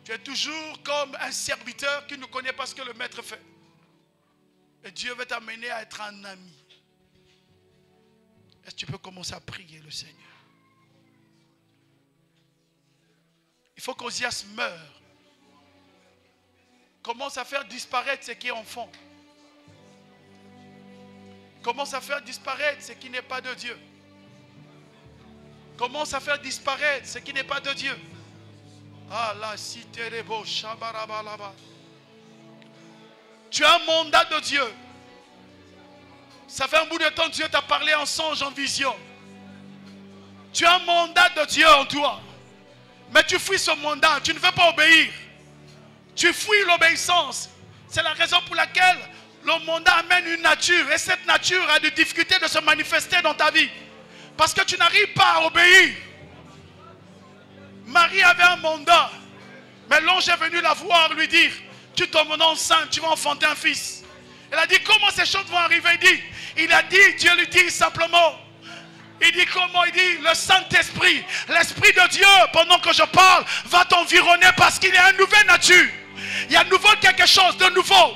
Tu es toujours comme un serviteur qui ne connaît pas ce que le maître fait. Et Dieu veut t'amener à être un ami. Est-ce que tu peux commencer à prier le Seigneur? Il faut qu'Osias meure. Commence à faire disparaître ce qui est enfant. Commence à faire disparaître ce qui n'est pas de Dieu. Commence à faire disparaître ce qui n'est pas de Dieu. Ah là, si t'es beau, shabarabalaba. Tu as un mandat de Dieu. Ça fait un bout de temps que Dieu t'a parlé en songe, en vision. Tu as un mandat de Dieu en toi. Mais tu fuis ce mandat, tu ne veux pas obéir. Tu fuis l'obéissance. C'est la raison pour laquelle le mandat amène une nature. Et cette nature a des difficultés de se manifester dans ta vie. Parce que tu n'arrives pas à obéir. Marie avait un mandat. Mais l'ange est venu la voir, lui dire, tu tomberas enceinte, tu vas enfanter un fils. Elle a dit, comment ces choses vont arriver? Il a dit, Dieu lui dit simplement, il dit comment? Il dit, le Saint-Esprit, l'Esprit de Dieu, pendant que je parle, va t'environner parce qu'il y a une nouvelle nature. Il y a nouveau quelque chose de nouveau.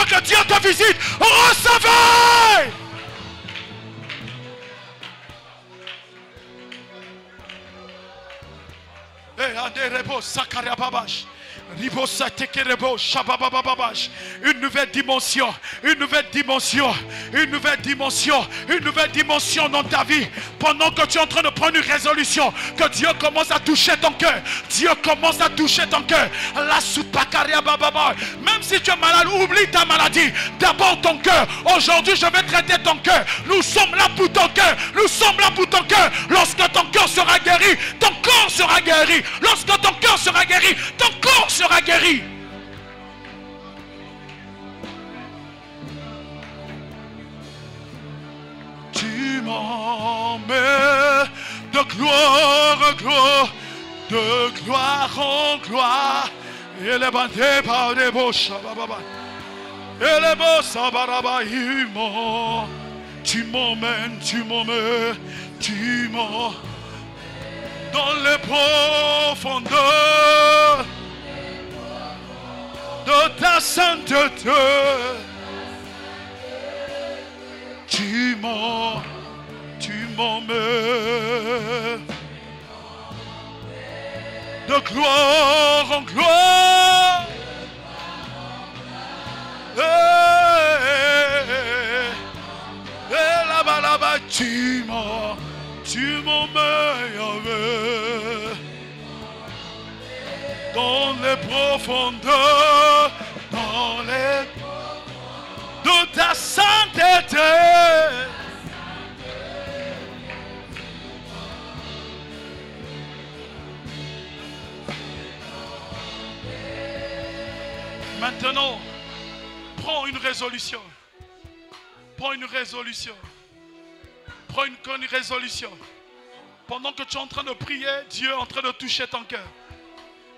veux que Dieu te visite, recevez. Une nouvelle dimension, une nouvelle dimension, une nouvelle dimension, une nouvelle dimension dans ta vie. Pendant que tu es en train de prendre une résolution, que Dieu commence à toucher ton cœur. Dieu commence à toucher ton cœur. Même si tu es malade, oublie ta maladie. D'abord ton cœur. Aujourd'hui, je vais traiter ton cœur. Nous sommes là pour ton cœur. Nous sommes là pour ton cœur. Lorsque ton cœur sera guéri, ton corps sera guéri. Lorsque ton cœur sera guéri, ton corps sera guéri. Tu m'en mets de gloire en gloire, de gloire en gloire. Et les bandés par les beaux chabababa. Et les beaux sabaraba, tu m'emmènes, tu m'emmènes, tu m'emmènes dans les profondeurs de ta sainteté. Tu m'emmènes de gloire en gloire. Et là-bas, tu m'emmènes dans les profondeurs, dans les de ta sainteté. Maintenant, prends une résolution. Prends une résolution. Prends une résolution. Pendant que tu es en train de prier, Dieu est en train de toucher ton cœur.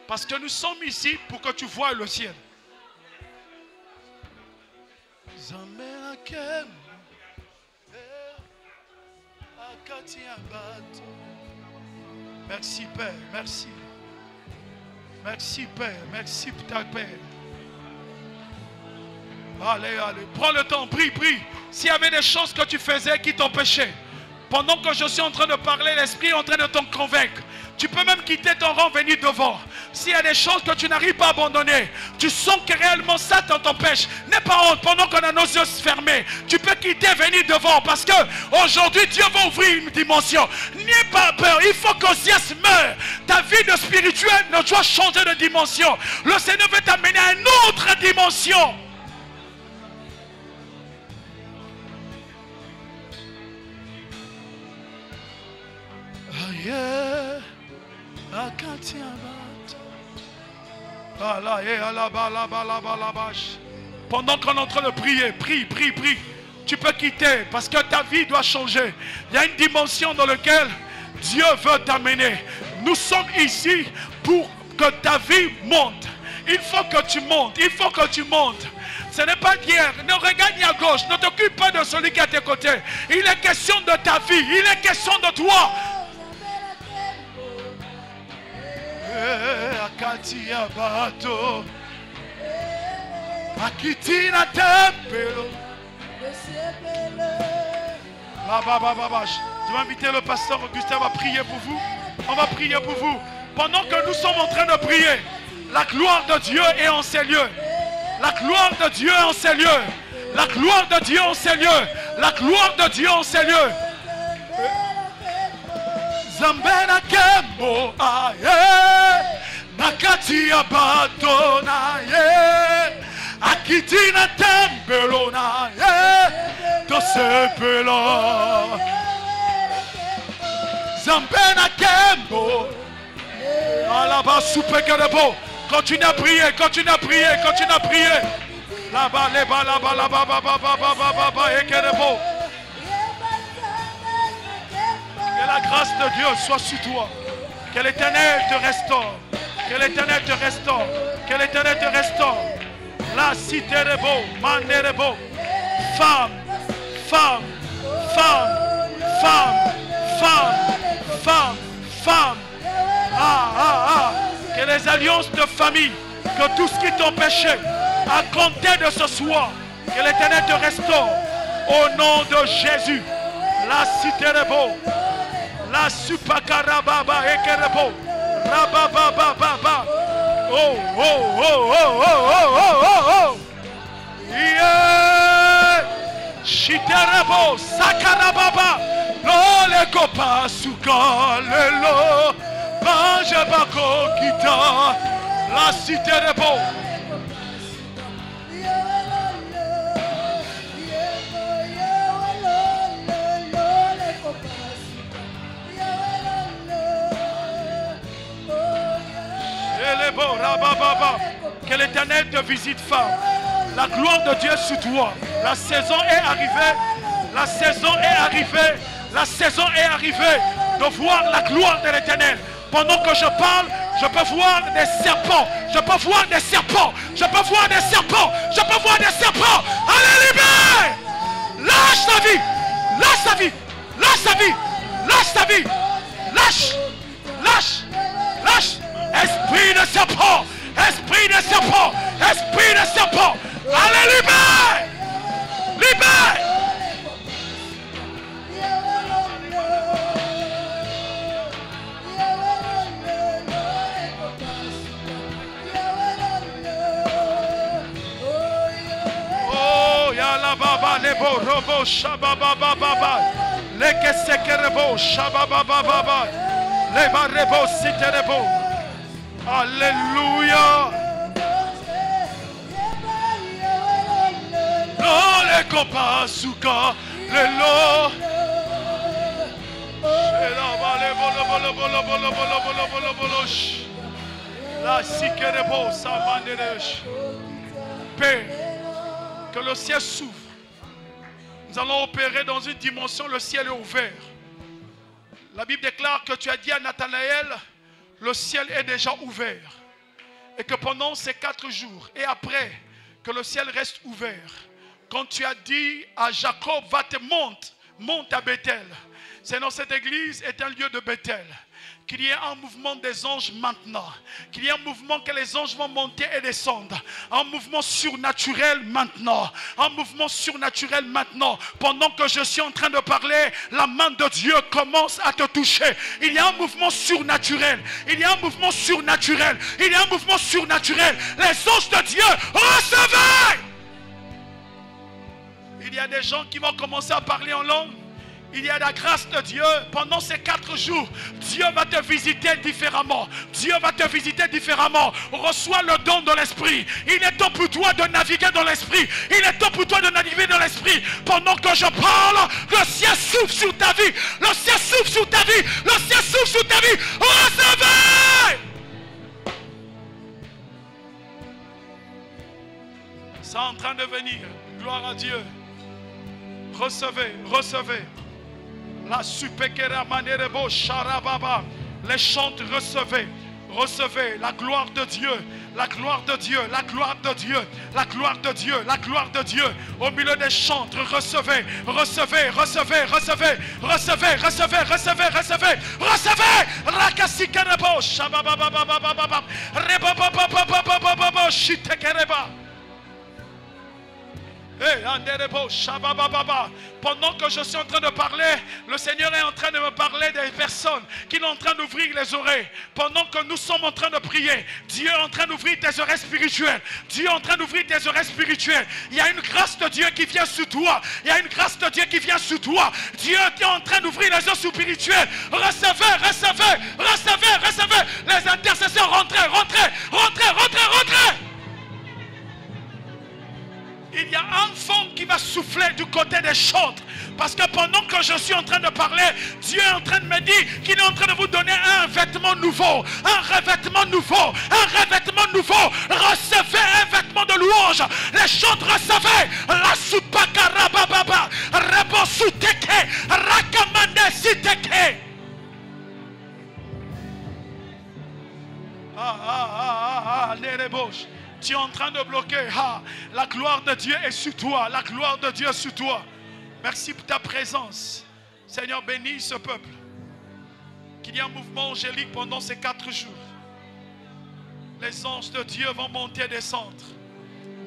Parce que nous sommes ici pour que tu voies le ciel. Merci Père, merci. Merci Père, merci pour ta Père. Allez, allez. Prends le temps, prie, prie. S'il y avait des choses que tu faisais qui t'empêchaient, pendant que je suis en train de parler, l'Esprit est en train de t'en convaincre. Tu peux même quitter ton rang, venir devant. S'il y a des choses que tu n'arrives pas à abandonner, tu sens que réellement ça t'empêche. N'aie pas honte pendant qu'on a nos yeux fermés. Tu peux quitter, venir devant. Parce que aujourd'hui, Dieu va ouvrir une dimension. N'aie pas peur. Il faut qu'Osias meure. Ta vie de spirituel ne doit changer de dimension. Le Seigneur veut t'amener à une autre dimension. Pendant qu'on est en train de prier, prie, prie, prie. Tu peux quitter parce que ta vie doit changer. Il y a une dimension dans laquelle Dieu veut t'amener. Nous sommes ici pour que ta vie monte. Il faut que tu montes, il faut que tu montes. Ce n'est pas d'hier, ne regarde ni à gauche, ne t'occupe pas de celui qui est à tes côtés. Il est question de ta vie, il est question de toi. Akatia bato Akitina tempelo. Je vais inviter le pasteur Augustin, on va prier pour vous. On va prier pour vous. Pendant que nous sommes en train de prier, la gloire de Dieu est en ces lieux. La gloire de Dieu est en ces lieux. La gloire de Dieu en ces lieux. La gloire de Dieu en ces lieux. Zambena kembo aye nakati abato na ye akitina tembelo na ye to sepelo Zambena kembo alaba soupe kerebo. Continue à prier, continue à prier, continue à prier. Là-bas, là-bas, là-bas, là-bas, là-bas, et kerebo. Que la grâce de Dieu soit sur toi. Que l'Éternel te restaure. Que l'Éternel te restaure. Que l'Éternel te restaure. La cité est beau, man est beau. Femme, femme, femme, femme, femme, femme, femme. Ah, ah, ah. Que les alliances de famille, que tout ce qui t'empêchait à compter de ce soir, que l'Éternel te restaure. Au nom de Jésus. La cité est beau. La supakarababa ekerebo rabababa. Oh oh oh oh oh oh oh oh. Yeah. Shiterebo sakarababa. Lo le kopa sukalelo. Manje bako kita. La citerebo. Que l'Éternel te visite, femme. La gloire de Dieu sur toi. La saison est arrivée. La saison est arrivée. La saison est arrivée de voir la gloire de l'Éternel. Pendant que je parle, je peux voir des serpents. Je peux voir des serpents. Je peux voir des serpents. Je peux voir des serpents. Allez, libère. Lâche ta vie. Lâche ta vie. Lâche ta vie. Lâche ta vie. Lâche. Lâche. Lâche. Esprit de serpent. Esprit de serpent. Esprit de serpent. Allez, libère. Libère. Oh, yala baba lebo robo shababa baba. Leke sekerebo shababa baba. Leba rebo siterebo. Alléluia. Non les copains souka le lo. La sikerebo samanderesh. Père, que le ciel s'ouvre. Nous allons opérer dans une dimension, le ciel est ouvert. La Bible déclare que tu as dit à Nathanaël, le ciel est déjà ouvert. Et que pendant ces 4 jours et après, que le ciel reste ouvert. Quand tu as dit à Jacob, va te monte à Bethel. Seigneur, cette église est un lieu de Bethel. Qu'il y ait un mouvement des anges maintenant. Qu'il y ait un mouvement que les anges vont monter et descendre. Un mouvement surnaturel maintenant. Un mouvement surnaturel maintenant. Pendant que je suis en train de parler, la main de Dieu commence à te toucher. Il y a un mouvement surnaturel. Il y a un mouvement surnaturel. Il y a un mouvement surnaturel. Les anges de Dieu, recevez! Il y a des gens qui vont commencer à parler en langue. Il y a la grâce de Dieu. Pendant ces 4 jours, Dieu va te visiter différemment. Dieu va te visiter différemment. Reçois le don de l'esprit. Il est temps pour toi de naviguer dans l'esprit. Il est temps pour toi de naviguer dans l'esprit. Pendant que je parle, le ciel souffle sur ta vie. Le ciel souffle sur ta vie. Le ciel souffle sur ta vie. Recevez! C'est en train de venir. Gloire à Dieu. Recevez, recevez. La supekera manerebo sharababa. Les chantes, recevez. Recevez la gloire de Dieu. La gloire de Dieu. La gloire de Dieu. La gloire de Dieu. La gloire de Dieu. Au milieu des chantres, recevez. Recevez, recevez, recevez. Recevez, recevez, recevez, recevez. Recevez. Rakasikerebo shabababababababa. Rebababababababa shitekereba. Pendant que je suis en train de parler, le Seigneur est en train de me parler des personnes qui sont en train d'ouvrir les oreilles. Pendant que nous sommes en train de prier, Dieu est en train d'ouvrir tes oreilles spirituelles. Dieu est en train d'ouvrir tes oreilles spirituelles. Il y a une grâce de Dieu qui vient sur toi. Il y a une grâce de Dieu qui vient sur toi. Dieu est en train d'ouvrir les yeux spirituels. Recevez, recevez, recevez, recevez. Les intercesseurs, rentrez, rentrez, rentrez, rentrez, rentrez. Il y a un vent qui va souffler du côté des chantres. Parce que pendant que je suis en train de parler, Dieu est en train de me dire qu'il est en train de vous donner un vêtement nouveau. Un revêtement nouveau. Un revêtement nouveau. Recevez un vêtement de louange. Les chantres, recevez. La supakarabababa. Rebosuteke. Rakamande siteke. Nerebosh. Tu es en train de bloquer. La gloire de Dieu est sur toi. La gloire de Dieu est sur toi. Merci pour ta présence. Seigneur, bénis ce peuple. Qu'il y ait un mouvement angélique pendant ces 4 jours. Les anges de Dieu vont monter et descendre.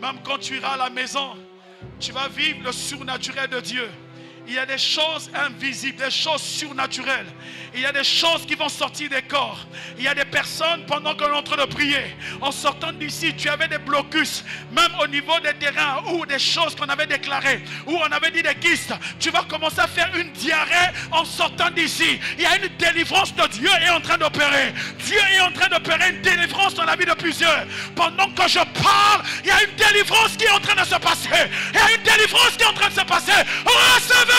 Même quand tu iras à la maison, tu vas vivre le surnaturel de Dieu. Il y a des choses invisibles, des choses surnaturelles. Il y a des choses qui vont sortir des corps. Il y a des personnes, pendant que l'on est en train de prier, en sortant d'ici, tu avais des blocus, même au niveau des terrains, ou des choses qu'on avait déclarées, ou on avait dit des kystes. Tu vas commencer à faire une diarrhée en sortant d'ici. Il y a une délivrance de Dieu est en train d'opérer. Dieu est en train d'opérer une délivrance dans la vie de plusieurs. Pendant que je parle, il y a une délivrance qui est en train de se passer. Il y a une délivrance qui est en train de se passer. Recevez!